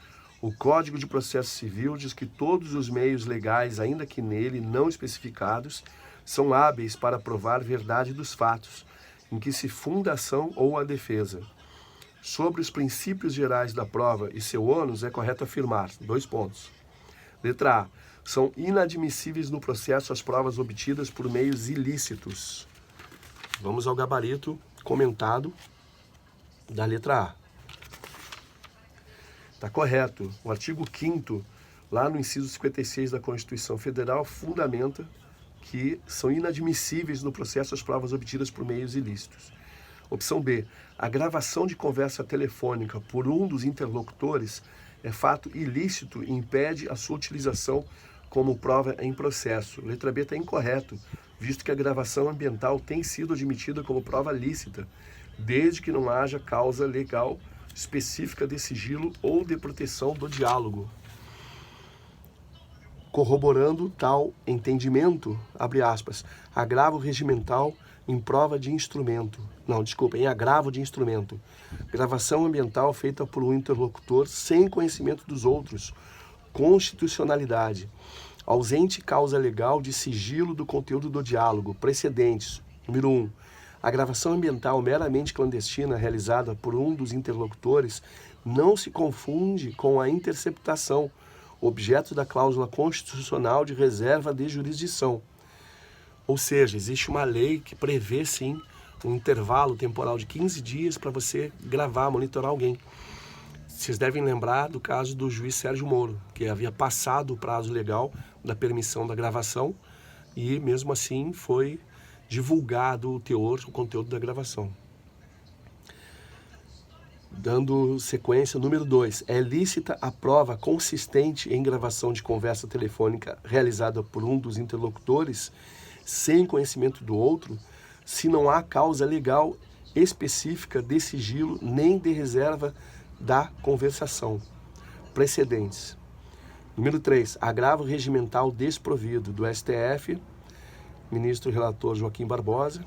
O Código de Processo Civil diz que todos os meios legais, ainda que nele não especificados, são hábeis para provar verdade dos fatos, em que se funda a ação ou a defesa. Sobre os princípios gerais da prova e seu ônus, é correto afirmar, 2 pontos. Letra A. São inadmissíveis no processo as provas obtidas por meios ilícitos. Vamos ao gabarito comentado da letra A. Está correto. O artigo 5º, lá no inciso 56 da Constituição Federal, fundamenta que são inadmissíveis no processo as provas obtidas por meios ilícitos. Opção B. A gravação de conversa telefônica por um dos interlocutores é fato ilícito e impede a sua utilização como prova em processo. Letra B está incorreto, visto que a gravação ambiental tem sido admitida como prova lícita, desde que não haja causa legal específica de sigilo ou de proteção do diálogo. Corroborando tal entendimento, abre aspas, agravo regimental em prova de instrumento. Não, desculpa, em agravo de instrumento. Gravação ambiental feita por um interlocutor sem conhecimento dos outros. Constitucionalidade. Ausente causa legal de sigilo do conteúdo do diálogo. Precedentes. Número 1. A gravação ambiental meramente clandestina realizada por um dos interlocutores não se confunde com a interceptação, objeto da cláusula constitucional de reserva de jurisdição. Ou seja, existe uma lei que prevê, sim, um intervalo temporal de 15 dias para você gravar, monitorar alguém. Vocês devem lembrar do caso do juiz Sérgio Moro, que havia passado o prazo legal da permissão da gravação e, mesmo assim, foi divulgado o teor, o conteúdo da gravação. Dando sequência, número 2. É lícita a prova consistente em gravação de conversa telefônica realizada por um dos interlocutores sem conhecimento do outro, se não há causa legal específica de sigilo nem de reserva da conversação. Precedentes. Número 3. Agravo regimental desprovido do STF, ministro relator Joaquim Barbosa.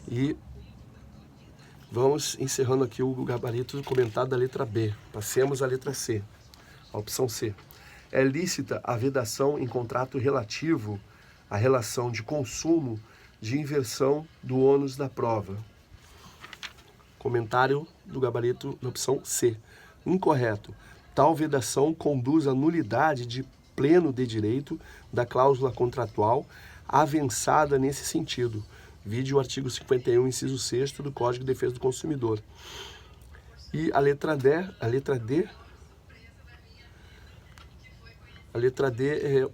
E vamos encerrando aqui o gabarito comentado da letra B. Passemos à letra C, a opção C. É lícita a vedação em contrato relativo à relação de consumo de inversão do ônus da prova. Comentário do gabarito na opção C. Incorreto. Tal vedação conduz à nulidade de pleno de direito da cláusula contratual avançada nesse sentido. Vide o artigo 51, inciso 6º do Código de Defesa do Consumidor. E a letra D,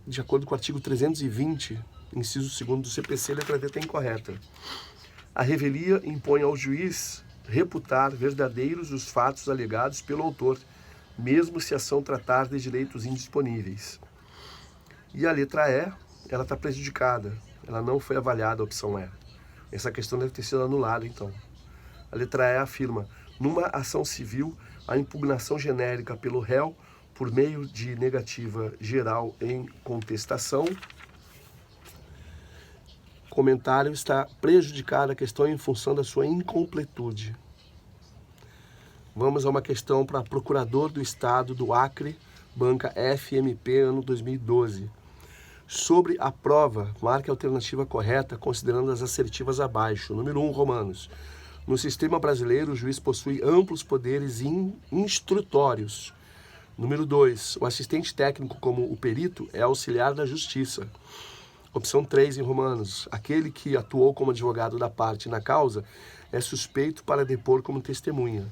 de acordo com o artigo 320, inciso 2º do CPC, a letra D está incorreta. A revelia impõe ao juiz reputar verdadeiros os fatos alegados pelo autor, mesmo se a ação tratar de direitos indisponíveis. E a letra E, ela está prejudicada, ela não foi avaliada, a opção E. Essa questão deve ter sido anulada, então. A letra E afirma: numa ação civil, a impugnação genérica pelo réu, por meio de negativa geral em contestação. Comentário: está prejudicada a questão em função da sua incompletude. Vamos a uma questão para procurador do Estado do Acre, banca FMP, ano 2012. Sobre a prova, marque a alternativa correta, considerando as assertivas abaixo. Número 1, Romanos. No sistema brasileiro, o juiz possui amplos poderes instrutórios. Número 2, o assistente técnico, como o perito, é auxiliar da justiça. Opção 3, em Romanos. Aquele que atuou como advogado da parte na causa é suspeito para depor como testemunha.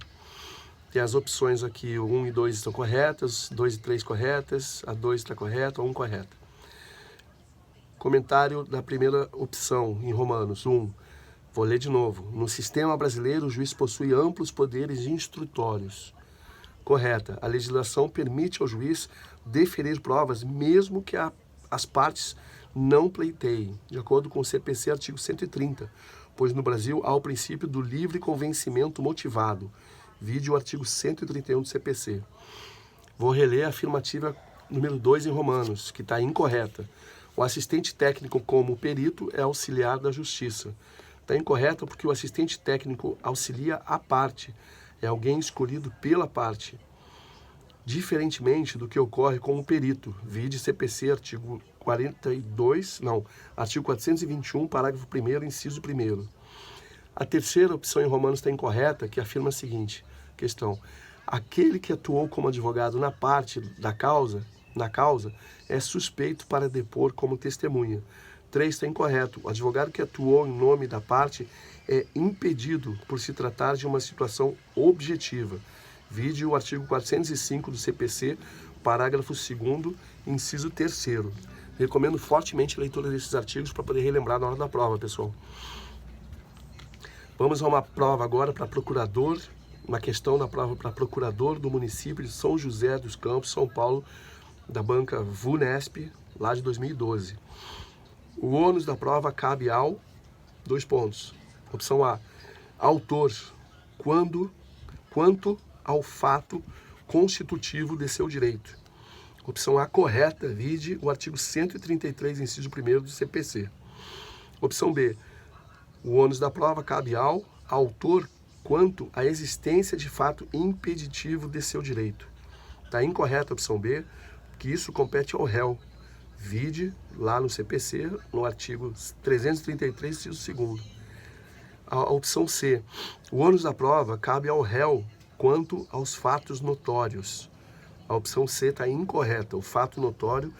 Tem as opções aqui, o 1 e 2 estão corretas, 2 e 3 corretas, a 2 está correta, a 1 correta. Comentário da primeira opção, em Romanos 1. Vou ler de novo. No sistema brasileiro, o juiz possui amplos poderes instrutórios. Correta. A legislação permite ao juiz deferir provas, mesmo que as partes não pleiteiem, de acordo com o CPC, artigo 130, pois no Brasil há o princípio do livre convencimento motivado. Vide o artigo 131 do CPC. Vou reler a afirmativa número 2 em Romanos, que está incorreta. O assistente técnico, como perito, é auxiliar da justiça. Está incorreta porque o assistente técnico auxilia a parte, é alguém escolhido pela parte. Diferentemente do que ocorre com o perito. Vide CPC, artigo 421, parágrafo 1º, inciso 1º. A terceira opção em Romanos está incorreta, que afirma a seguinte questão: aquele que atuou como advogado na parte da causa, é suspeito para depor como testemunha. 3 está incorreto. O advogado que atuou em nome da parte é impedido por se tratar de uma situação objetiva. Vide o artigo 405 do CPC, parágrafo 2º, inciso 3º. Recomendo fortemente a leitura desses artigos para poder relembrar na hora da prova, pessoal. Vamos a uma prova agora para procurador, uma questão da prova para procurador do município de São José dos Campos, São Paulo, da banca VUNESP, lá de 2012. O ônus da prova cabe ao... 2 pontos. Opção A, autor, quanto ao fato constitutivo de seu direito. Opção A correta, vide o artigo 133, inciso 1º do CPC. Opção B, o ônus da prova cabe ao autor quanto à existência de fato impeditivo de seu direito. Está incorreta a opção B, que isso compete ao réu. Vide lá no CPC, no artigo 333, inciso 2º. A opção C, o ônus da prova cabe ao réu quanto aos fatos notórios. A opção C está incorreta. O fato notório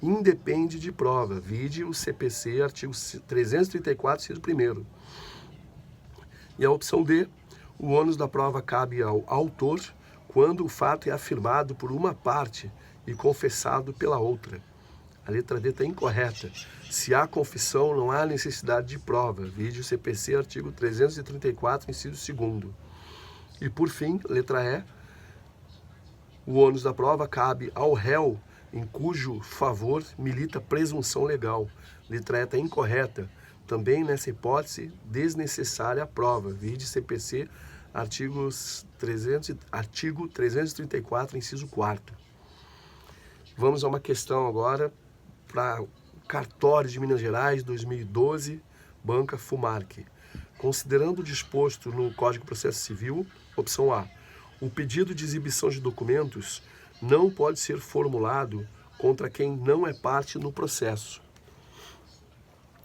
independe de prova. Vide o CPC, artigo 334, inciso 1º. E a opção D, o ônus da prova cabe ao autor quando o fato é afirmado por uma parte e confessado pela outra. A letra D está incorreta. Se há confissão, não há necessidade de prova. Vide o CPC, artigo 334, inciso 2º. E por fim, letra E, o ônus da prova cabe ao réu em cujo favor milita presunção legal. Letra E está incorreta. Também nessa hipótese, desnecessária a prova. Vide CPC, artigo 334, inciso 4º. Vamos a uma questão agora para Cartório de Minas Gerais, 2012, banca FUMARC. Considerando o disposto no Código de Processo Civil, opção A, o pedido de exibição de documentos não pode ser formulado contra quem não é parte no processo.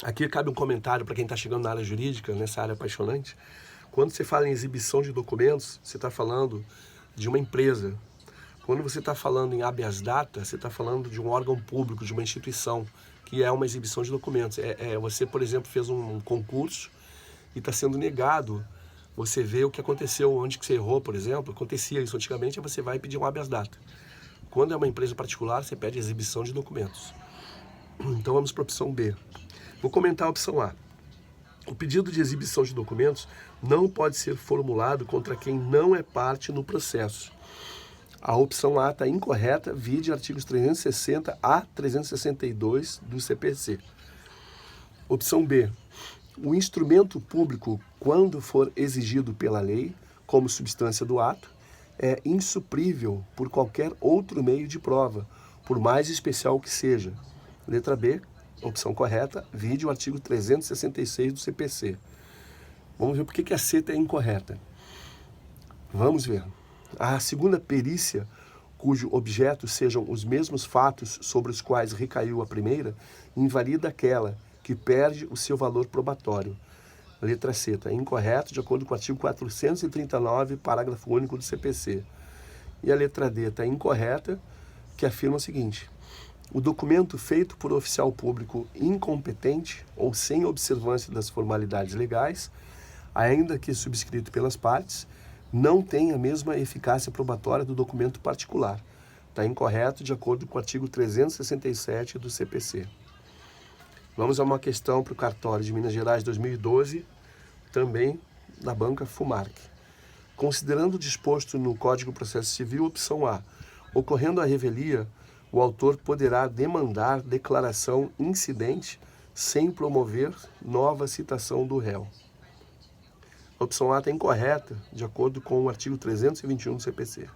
Aqui cabe um comentário para quem está chegando na área jurídica, nessa área apaixonante. Quando você fala em exibição de documentos, você está falando de uma empresa. Quando você está falando em habeas data, você está falando de um órgão público, de uma instituição, que é uma exibição de documentos. Você, por exemplo, fez um concurso e está sendo negado. Você vê o que aconteceu, onde que você errou, por exemplo. Acontecia isso antigamente, aí você vai pedir um habeas data. Quando é uma empresa particular, você pede exibição de documentos. Então vamos para a opção B. Vou comentar a opção A. O pedido de exibição de documentos não pode ser formulado contra quem não é parte no processo. A opção A está incorreta, vide artigos 360 a 362 do CPC. Opção B. O instrumento público, quando for exigido pela lei, como substância do ato, é insuprível por qualquer outro meio de prova, por mais especial que seja. Letra B, opção correta, vide o artigo 366 do CPC. Vamos ver por que a C está incorreta. Vamos ver. A segunda perícia, cujo objeto sejam os mesmos fatos sobre os quais recaiu a primeira, invalida aquela que perde o seu valor probatório. Letra C está incorreto, de acordo com o artigo 439, parágrafo único do CPC. E a letra D está incorreta, que afirma o seguinte: o documento feito por oficial público incompetente ou sem observância das formalidades legais, ainda que subscrito pelas partes, não tem a mesma eficácia probatória do documento particular. Está incorreto de acordo com o artigo 367 do CPC. Vamos a uma questão para o cartório de Minas Gerais 2012, também da banca FUMARC. Considerando o disposto no Código de Processo Civil, opção A, ocorrendo a revelia, o autor poderá demandar declaração incidente sem promover nova citação do réu. A opção A está incorreta, de acordo com o artigo 321 do CPC.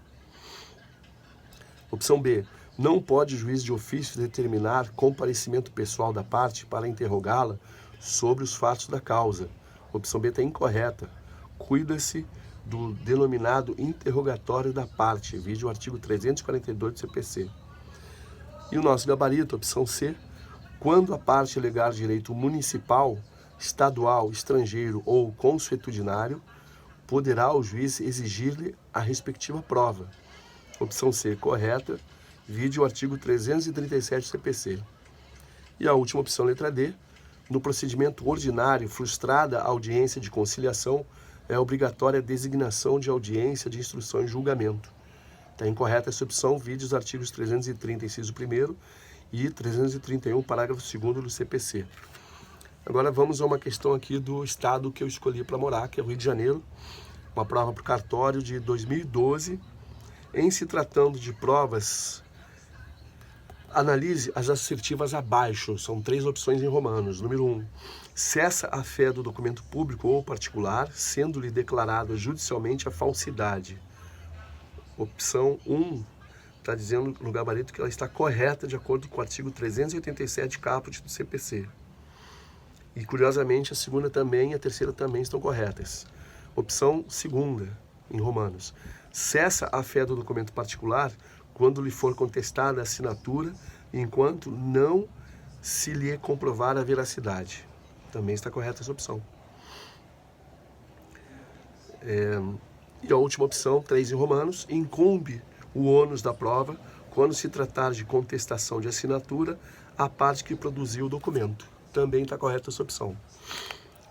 Opção B. Não pode o juiz de ofício determinar comparecimento pessoal da parte para interrogá-la sobre os fatos da causa. Opção B está incorreta. Cuida-se do denominado interrogatório da parte, vide o artigo 342 do CPC. E o nosso gabarito, opção C. Quando a parte alegar direito municipal, estadual, estrangeiro ou consuetudinário, poderá o juiz exigir-lhe a respectiva prova. Opção C, correta, vide o artigo 337 do CPC. E a última opção, letra D, no procedimento ordinário, frustrada a audiência de conciliação, é obrigatória a designação de audiência de instrução e julgamento. Está incorreta essa opção, vide os artigos 330, inciso 1º e 331, parágrafo 2º do CPC. Agora vamos a uma questão aqui do estado que eu escolhi para morar, que é o Rio de Janeiro. Uma prova para o cartório de 2012. Em se tratando de provas, analise as assertivas abaixo. São 3 opções em romanos. Número 1. Cessa a fé do documento público ou particular, sendo-lhe declarada judicialmente a falsidade. Opção 1 está dizendo no gabarito que ela está correta de acordo com o artigo 387 caput do CPC. E, curiosamente, a segunda também e a terceira também estão corretas. Opção segunda, em romanos. Cessa a fé do documento particular quando lhe for contestada a assinatura, enquanto não se lhe comprovar a veracidade. Também está correta essa opção. E a última opção, 3 em romanos, incumbe o ônus da prova quando se tratar de contestação de assinatura à parte que produziu o documento. Também está correta essa opção.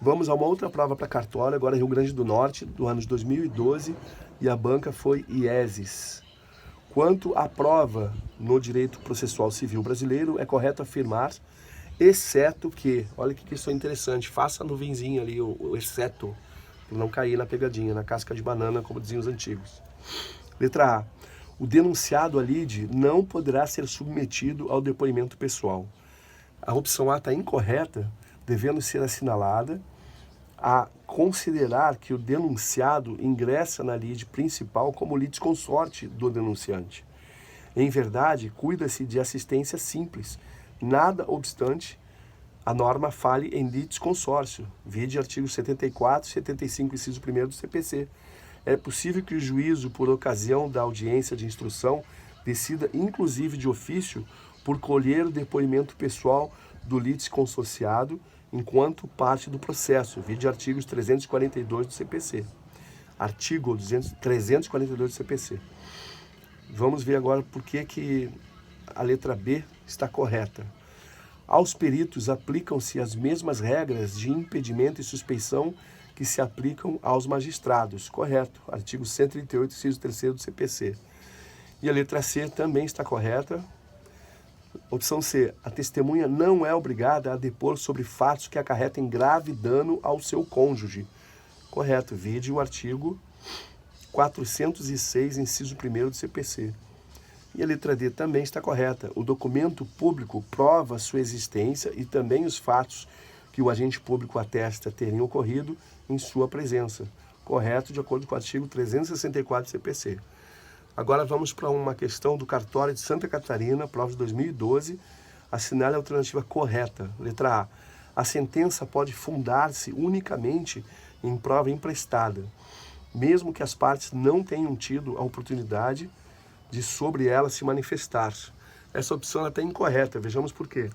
Vamos a uma outra prova para cartório, agora Rio Grande do Norte, do ano de 2012, e a banca foi IESES. Quanto à prova no direito processual civil brasileiro, é correto afirmar, exceto que, olha que questão interessante, faça a nuvenzinha ali, o exceto, para não cair na pegadinha, na casca de banana, como diziam os antigos. Letra A. O denunciado alide não poderá ser submetido ao depoimento pessoal. A opção A está incorreta, devendo ser assinalada a considerar que o denunciado ingressa na lide principal como litisconsorte do denunciante. Em verdade, cuida-se de assistência simples, nada obstante, a norma fale em litisconsórcio, vide artigo 74 e 75, inciso 1º do CPC. É possível que o juízo, por ocasião da audiência de instrução, decida, inclusive de ofício, por colher o depoimento pessoal do litisconsorciado enquanto parte do processo, vide artigos 342 do CPC. Artigo 342 do CPC. Vamos ver agora por que a letra B está correta. Aos peritos aplicam-se as mesmas regras de impedimento e suspeição que se aplicam aos magistrados. Correto. Artigo 138, inciso 3º do CPC. E a letra C também está correta. Opção C, a testemunha não é obrigada a depor sobre fatos que acarretem grave dano ao seu cônjuge. Correto, vide o artigo 406, inciso 1º do CPC. E a letra D também está correta. O documento público prova sua existência e também os fatos que o agente público atesta terem ocorrido em sua presença. Correto, de acordo com o artigo 364 do CPC. Agora vamos para uma questão do cartório de Santa Catarina, prova de 2012. Assinale a alternativa correta. Letra A. A sentença pode fundar-se unicamente em prova emprestada, mesmo que as partes não tenham tido a oportunidade de sobre ela se manifestar. Essa opção é até incorreta, vejamos por quê.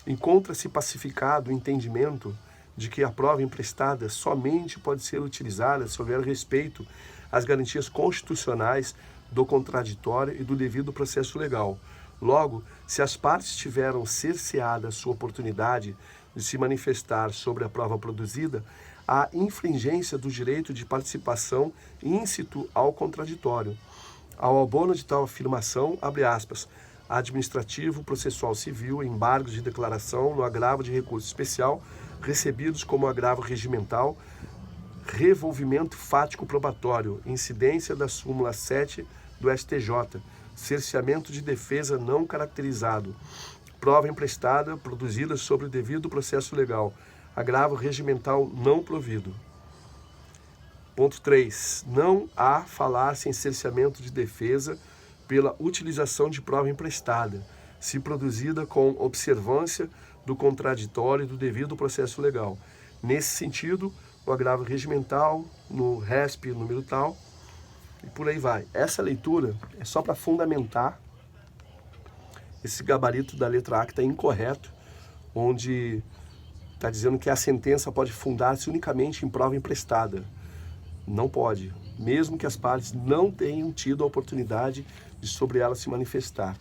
Encontra-se pacificado o entendimento de que a prova emprestada somente pode ser utilizada se houver respeito às garantias constitucionais do contraditório e do devido processo legal. Logo, se as partes tiveram cerceada sua oportunidade de se manifestar sobre a prova produzida, há infringência do direito de participação íncito ao contraditório. Ao abono de tal afirmação, abre aspas, administrativo, processual civil, embargos de declaração no agravo de recurso especial, recebidos como agravo regimental, revolvimento fático probatório, incidência da súmula 7 do STJ, cerceamento de defesa não caracterizado, prova emprestada produzida sobre o devido processo legal, agravo regimental não provido. Ponto 3. Não há falar-se em cerceamento de defesa pela utilização de prova emprestada, se produzida com observância do contraditório e do devido processo legal. Nesse sentido, o agravo regimental, no RESP, número tal, e por aí vai. Essa leitura é só para fundamentar esse gabarito da letra A que está incorreto, onde está dizendo que a sentença pode fundar-se unicamente em prova emprestada. Não pode, mesmo que as partes não tenham tido a oportunidade de sobre ela se manifestar.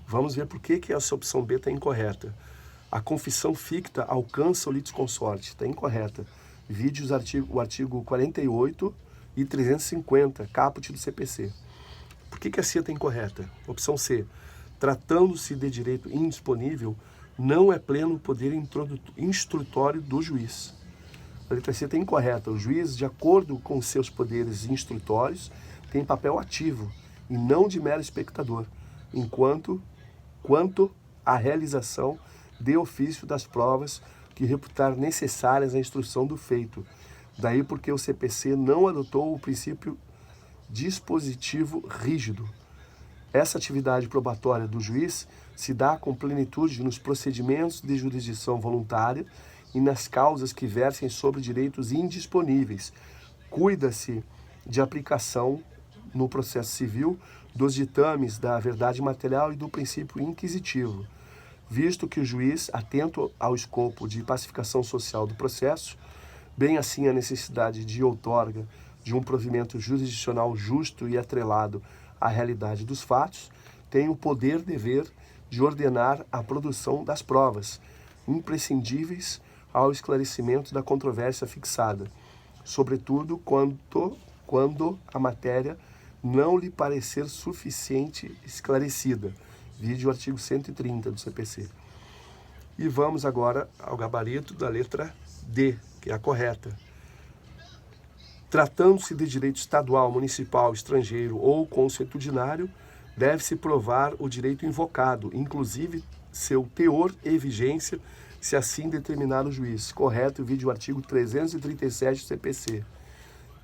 Vamos ver por que essa opção B está incorreta. A confissão ficta alcança o litisconsorte. Está incorreta. Vide o artigo 48 e 350, caput do CPC. Por que a C está incorreta? Opção C. Tratando-se de direito indisponível, não é pleno o poder instrutório do juiz. A letra C está incorreta. O juiz, de acordo com seus poderes instrutórios, tem papel ativo e não de mero espectador, quanto à realização de ofício das provas que reputar necessárias à instrução do feito. Daí porque o CPC não adotou o princípio dispositivo rígido. Essa atividade probatória do juiz se dá com plenitude nos procedimentos de jurisdição voluntária e nas causas que versem sobre direitos indisponíveis. Cuida-se de aplicação no processo civil dos ditames da verdade material e do princípio inquisitivo, visto que o juiz, atento ao escopo de pacificação social do processo, bem assim a necessidade de outorga de um provimento jurisdicional justo e atrelado à realidade dos fatos, tem o poder-dever de ordenar a produção das provas, imprescindíveis ao esclarecimento da controvérsia fixada, sobretudo quando a matéria não lhe parecer suficiente esclarecida. Vide o artigo 130 do CPC. E vamos agora ao gabarito da letra D, que é a correta. Tratando-se de direito estadual, municipal, estrangeiro ou consuetudinário, deve-se provar o direito invocado, inclusive seu teor e vigência, se assim determinar o juiz. Correto, vide o artigo 337 do CPC.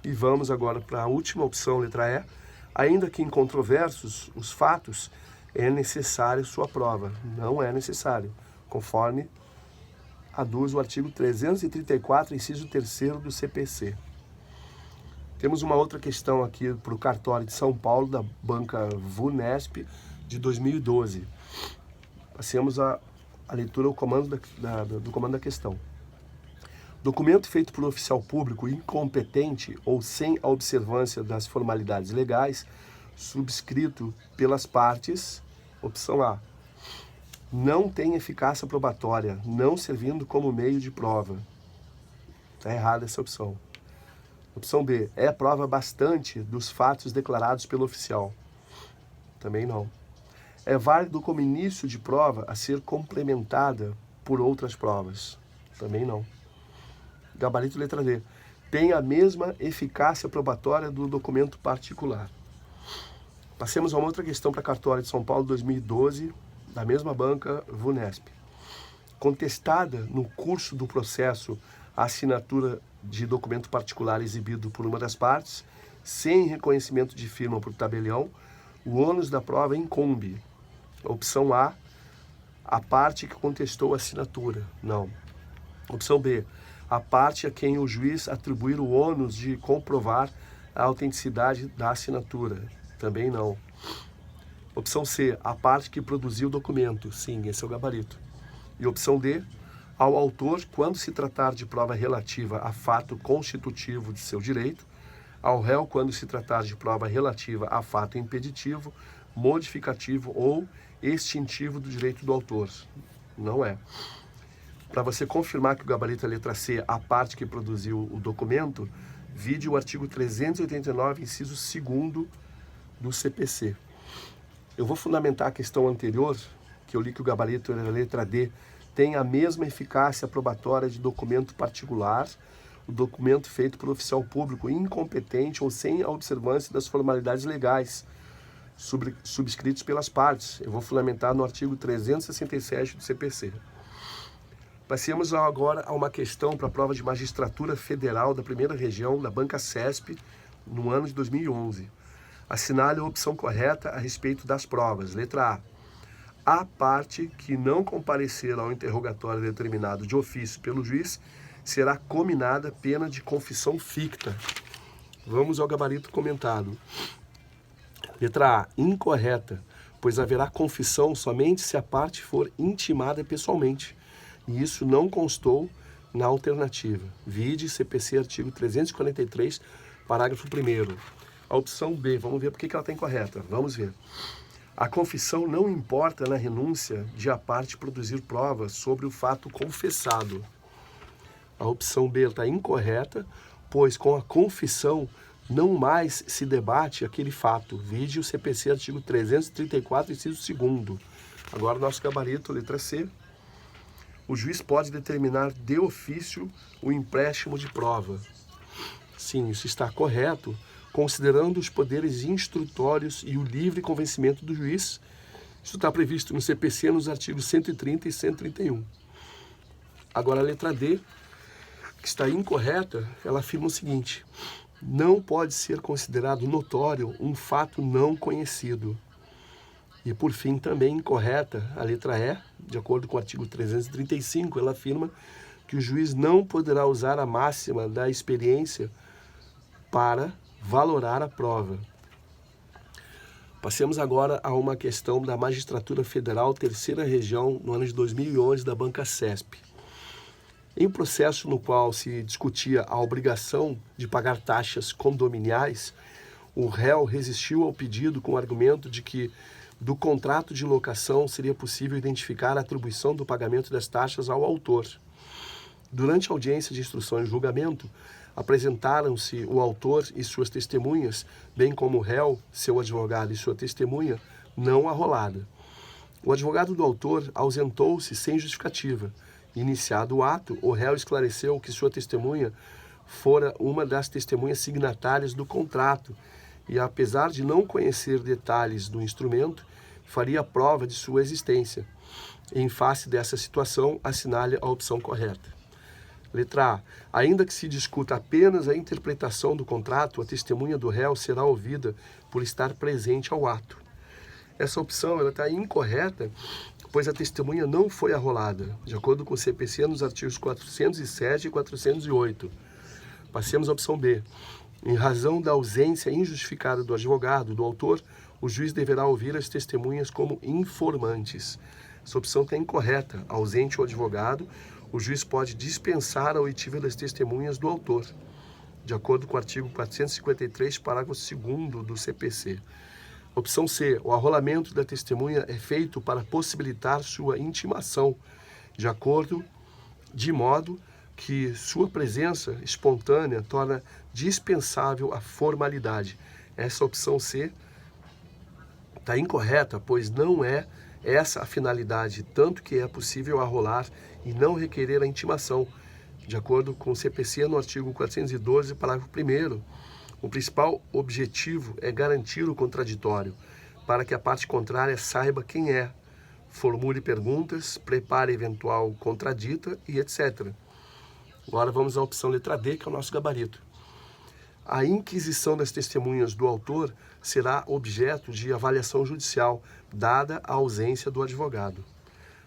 E vamos agora para a última opção, letra E. Ainda que incontroversos os fatos, é necessária sua prova. Não é necessário, conforme aduz o artigo 334, inciso 3º do CPC. Temos uma outra questão aqui para o cartório de São Paulo, da banca VUNESP, de 2012. Passemos a leitura do comando da questão. Documento feito por oficial público incompetente ou sem a observância das formalidades legais, subscrito pelas partes, opção A, não tem eficácia probatória, não servindo como meio de prova. Está errada essa opção. Opção B, é prova bastante dos fatos declarados pelo oficial. Também não. é válido como início de prova a ser complementada por outras provas. Também não. Gabarito letra D. Tem a mesma eficácia probatória do documento particular. Passemos a uma outra questão para cartório de São Paulo 2012, da mesma banca VUNESP. Contestada no curso do processo a assinatura de documento particular exibido por uma das partes, sem reconhecimento de firma por tabelião, o ônus da prova incumbe. Opção A parte que contestou a assinatura. Não. Opção B, a parte a quem o juiz atribuir o ônus de comprovar a autenticidade da assinatura. Também não. Opção C, a parte que produziu o documento. Sim, esse é o gabarito. E opção D, ao autor, quando se tratar de prova relativa a fato constitutivo de seu direito, ao réu, quando se tratar de prova relativa a fato impeditivo, modificativo ou extintivo do direito do autor. Não é. Para você confirmar que o gabarito é letra C, a parte que produziu o documento, vide o artigo 389, inciso 2º do CPC. Eu vou fundamentar a questão anterior, que eu li que o gabarito era letra D, tem a mesma eficácia probatória de documento particular, o documento feito por oficial público incompetente ou sem a observância das formalidades legais, subscritos pelas partes. Eu vou fundamentar no artigo 367 do CPC. Passemos agora a uma questão para a prova de magistratura federal da primeira região da Banca CESP no ano de 2011. Assinale a opção correta a respeito das provas. Letra A. A parte que não comparecer ao interrogatório determinado de ofício pelo juiz será cominada pena de confissão ficta. Vamos ao gabarito comentado. Letra A. Incorreta, pois haverá confissão somente se a parte for intimada pessoalmente. E isso não constou na alternativa. Vide CPC artigo 343, parágrafo 1º. A opção B, vamos ver por que ela está incorreta. Vamos ver. A confissão não importa na renúncia de a parte produzir provas sobre o fato confessado. A opção B está incorreta, pois com a confissão não mais se debate aquele fato. Vide o CPC artigo 334, inciso 2º. Agora nosso gabarito, letra C. O juiz pode determinar de ofício o empréstimo de prova. Sim, isso está correto, considerando os poderes instrutórios e o livre convencimento do juiz. Isso está previsto no CPC nos artigos 130 e 131. Agora a letra D, que está incorreta, ela afirma o seguinte: não pode ser considerado notório um fato não conhecido. E por fim, também incorreta, a letra E, de acordo com o artigo 335, ela afirma que o juiz não poderá usar a máxima da experiência para valorar a prova. Passemos agora a uma questão da Magistratura Federal, terceira região, no ano de 2011, da Banca CESP. Em um processo no qual se discutia a obrigação de pagar taxas condominiais, o réu resistiu ao pedido com o argumento de que do contrato de locação seria possível identificar a atribuição do pagamento das taxas ao autor. Durante a audiência de instrução e julgamento, apresentaram-se o autor e suas testemunhas, bem como o réu, seu advogado e sua testemunha, não arrolada. O advogado do autor ausentou-se sem justificativa. Iniciado o ato, o réu esclareceu que sua testemunha fora uma das testemunhas signatárias do contrato e, apesar de não conhecer detalhes do instrumento, faria prova de sua existência. Em face dessa situação, assinale a opção correta. Letra A. Ainda que se discuta apenas a interpretação do contrato, a testemunha do réu será ouvida por estar presente ao ato. Essa opção está incorreta, pois a testemunha não foi arrolada, de acordo com o CPC nos artigos 407 e 408. Passemos à opção B. Em razão da ausência injustificada do advogado, do autor, o juiz deverá ouvir as testemunhas como informantes. Essa opção está incorreta. Ausente o advogado, o juiz pode dispensar a oitiva das testemunhas do autor, de acordo com o artigo 453, parágrafo 2º do CPC. Opção C. O arrolamento da testemunha é feito para possibilitar sua intimação, de modo que sua presença espontânea torna dispensável a formalidade. Essa opção C Está incorreta, pois não é essa a finalidade, tanto que é possível arrolar e não requerer a intimação. De acordo com o CPC, no artigo 412, parágrafo 1º, o principal objetivo é garantir o contraditório, para que a parte contrária saiba quem é, formule perguntas, prepare eventual contradita e etc. Agora vamos à opção letra D, que é o nosso gabarito. A inquisição das testemunhas do autor será objeto de avaliação judicial, dada a ausência do advogado.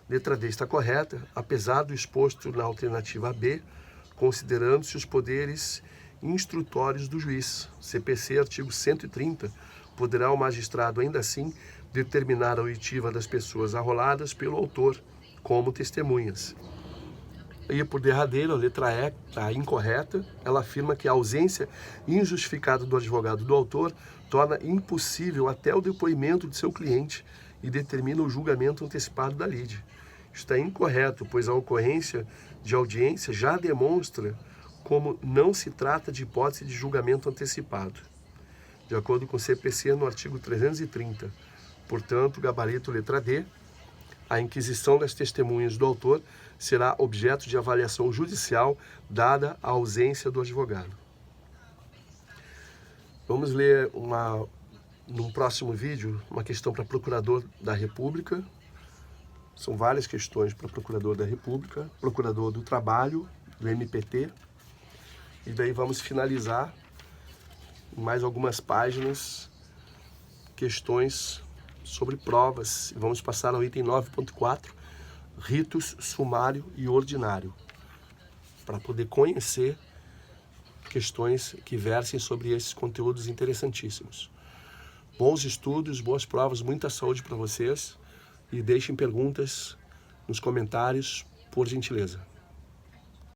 Letra D está correta, apesar do exposto na alternativa B, considerando-se os poderes instrutórios do juiz. CPC, artigo 130, poderá o magistrado, ainda assim, determinar a oitiva das pessoas arroladas pelo autor como testemunhas. E por derradeiro, a letra E está incorreta. Ela afirma que a ausência injustificada do advogado do autor torna impossível até o depoimento de seu cliente e determina o julgamento antecipado da lide. Está incorreto, pois a ocorrência de audiência já demonstra como não se trata de hipótese de julgamento antecipado, de acordo com o CPC no artigo 330. Portanto, gabarito letra D, a inquisição das testemunhas do autor será objeto de avaliação judicial, dada a ausência do advogado. Vamos ler num próximo vídeo uma questão para procurador da República. São várias questões para procurador da República, procurador do Trabalho, do MPT. E daí vamos finalizar em mais algumas páginas questões sobre provas. Vamos passar ao item 9.4, ritos sumário e ordinário, para poder conhecer questões que versem sobre esses conteúdos interessantíssimos. Bons estudos, boas provas, muita saúde para vocês e deixem perguntas nos comentários, por gentileza.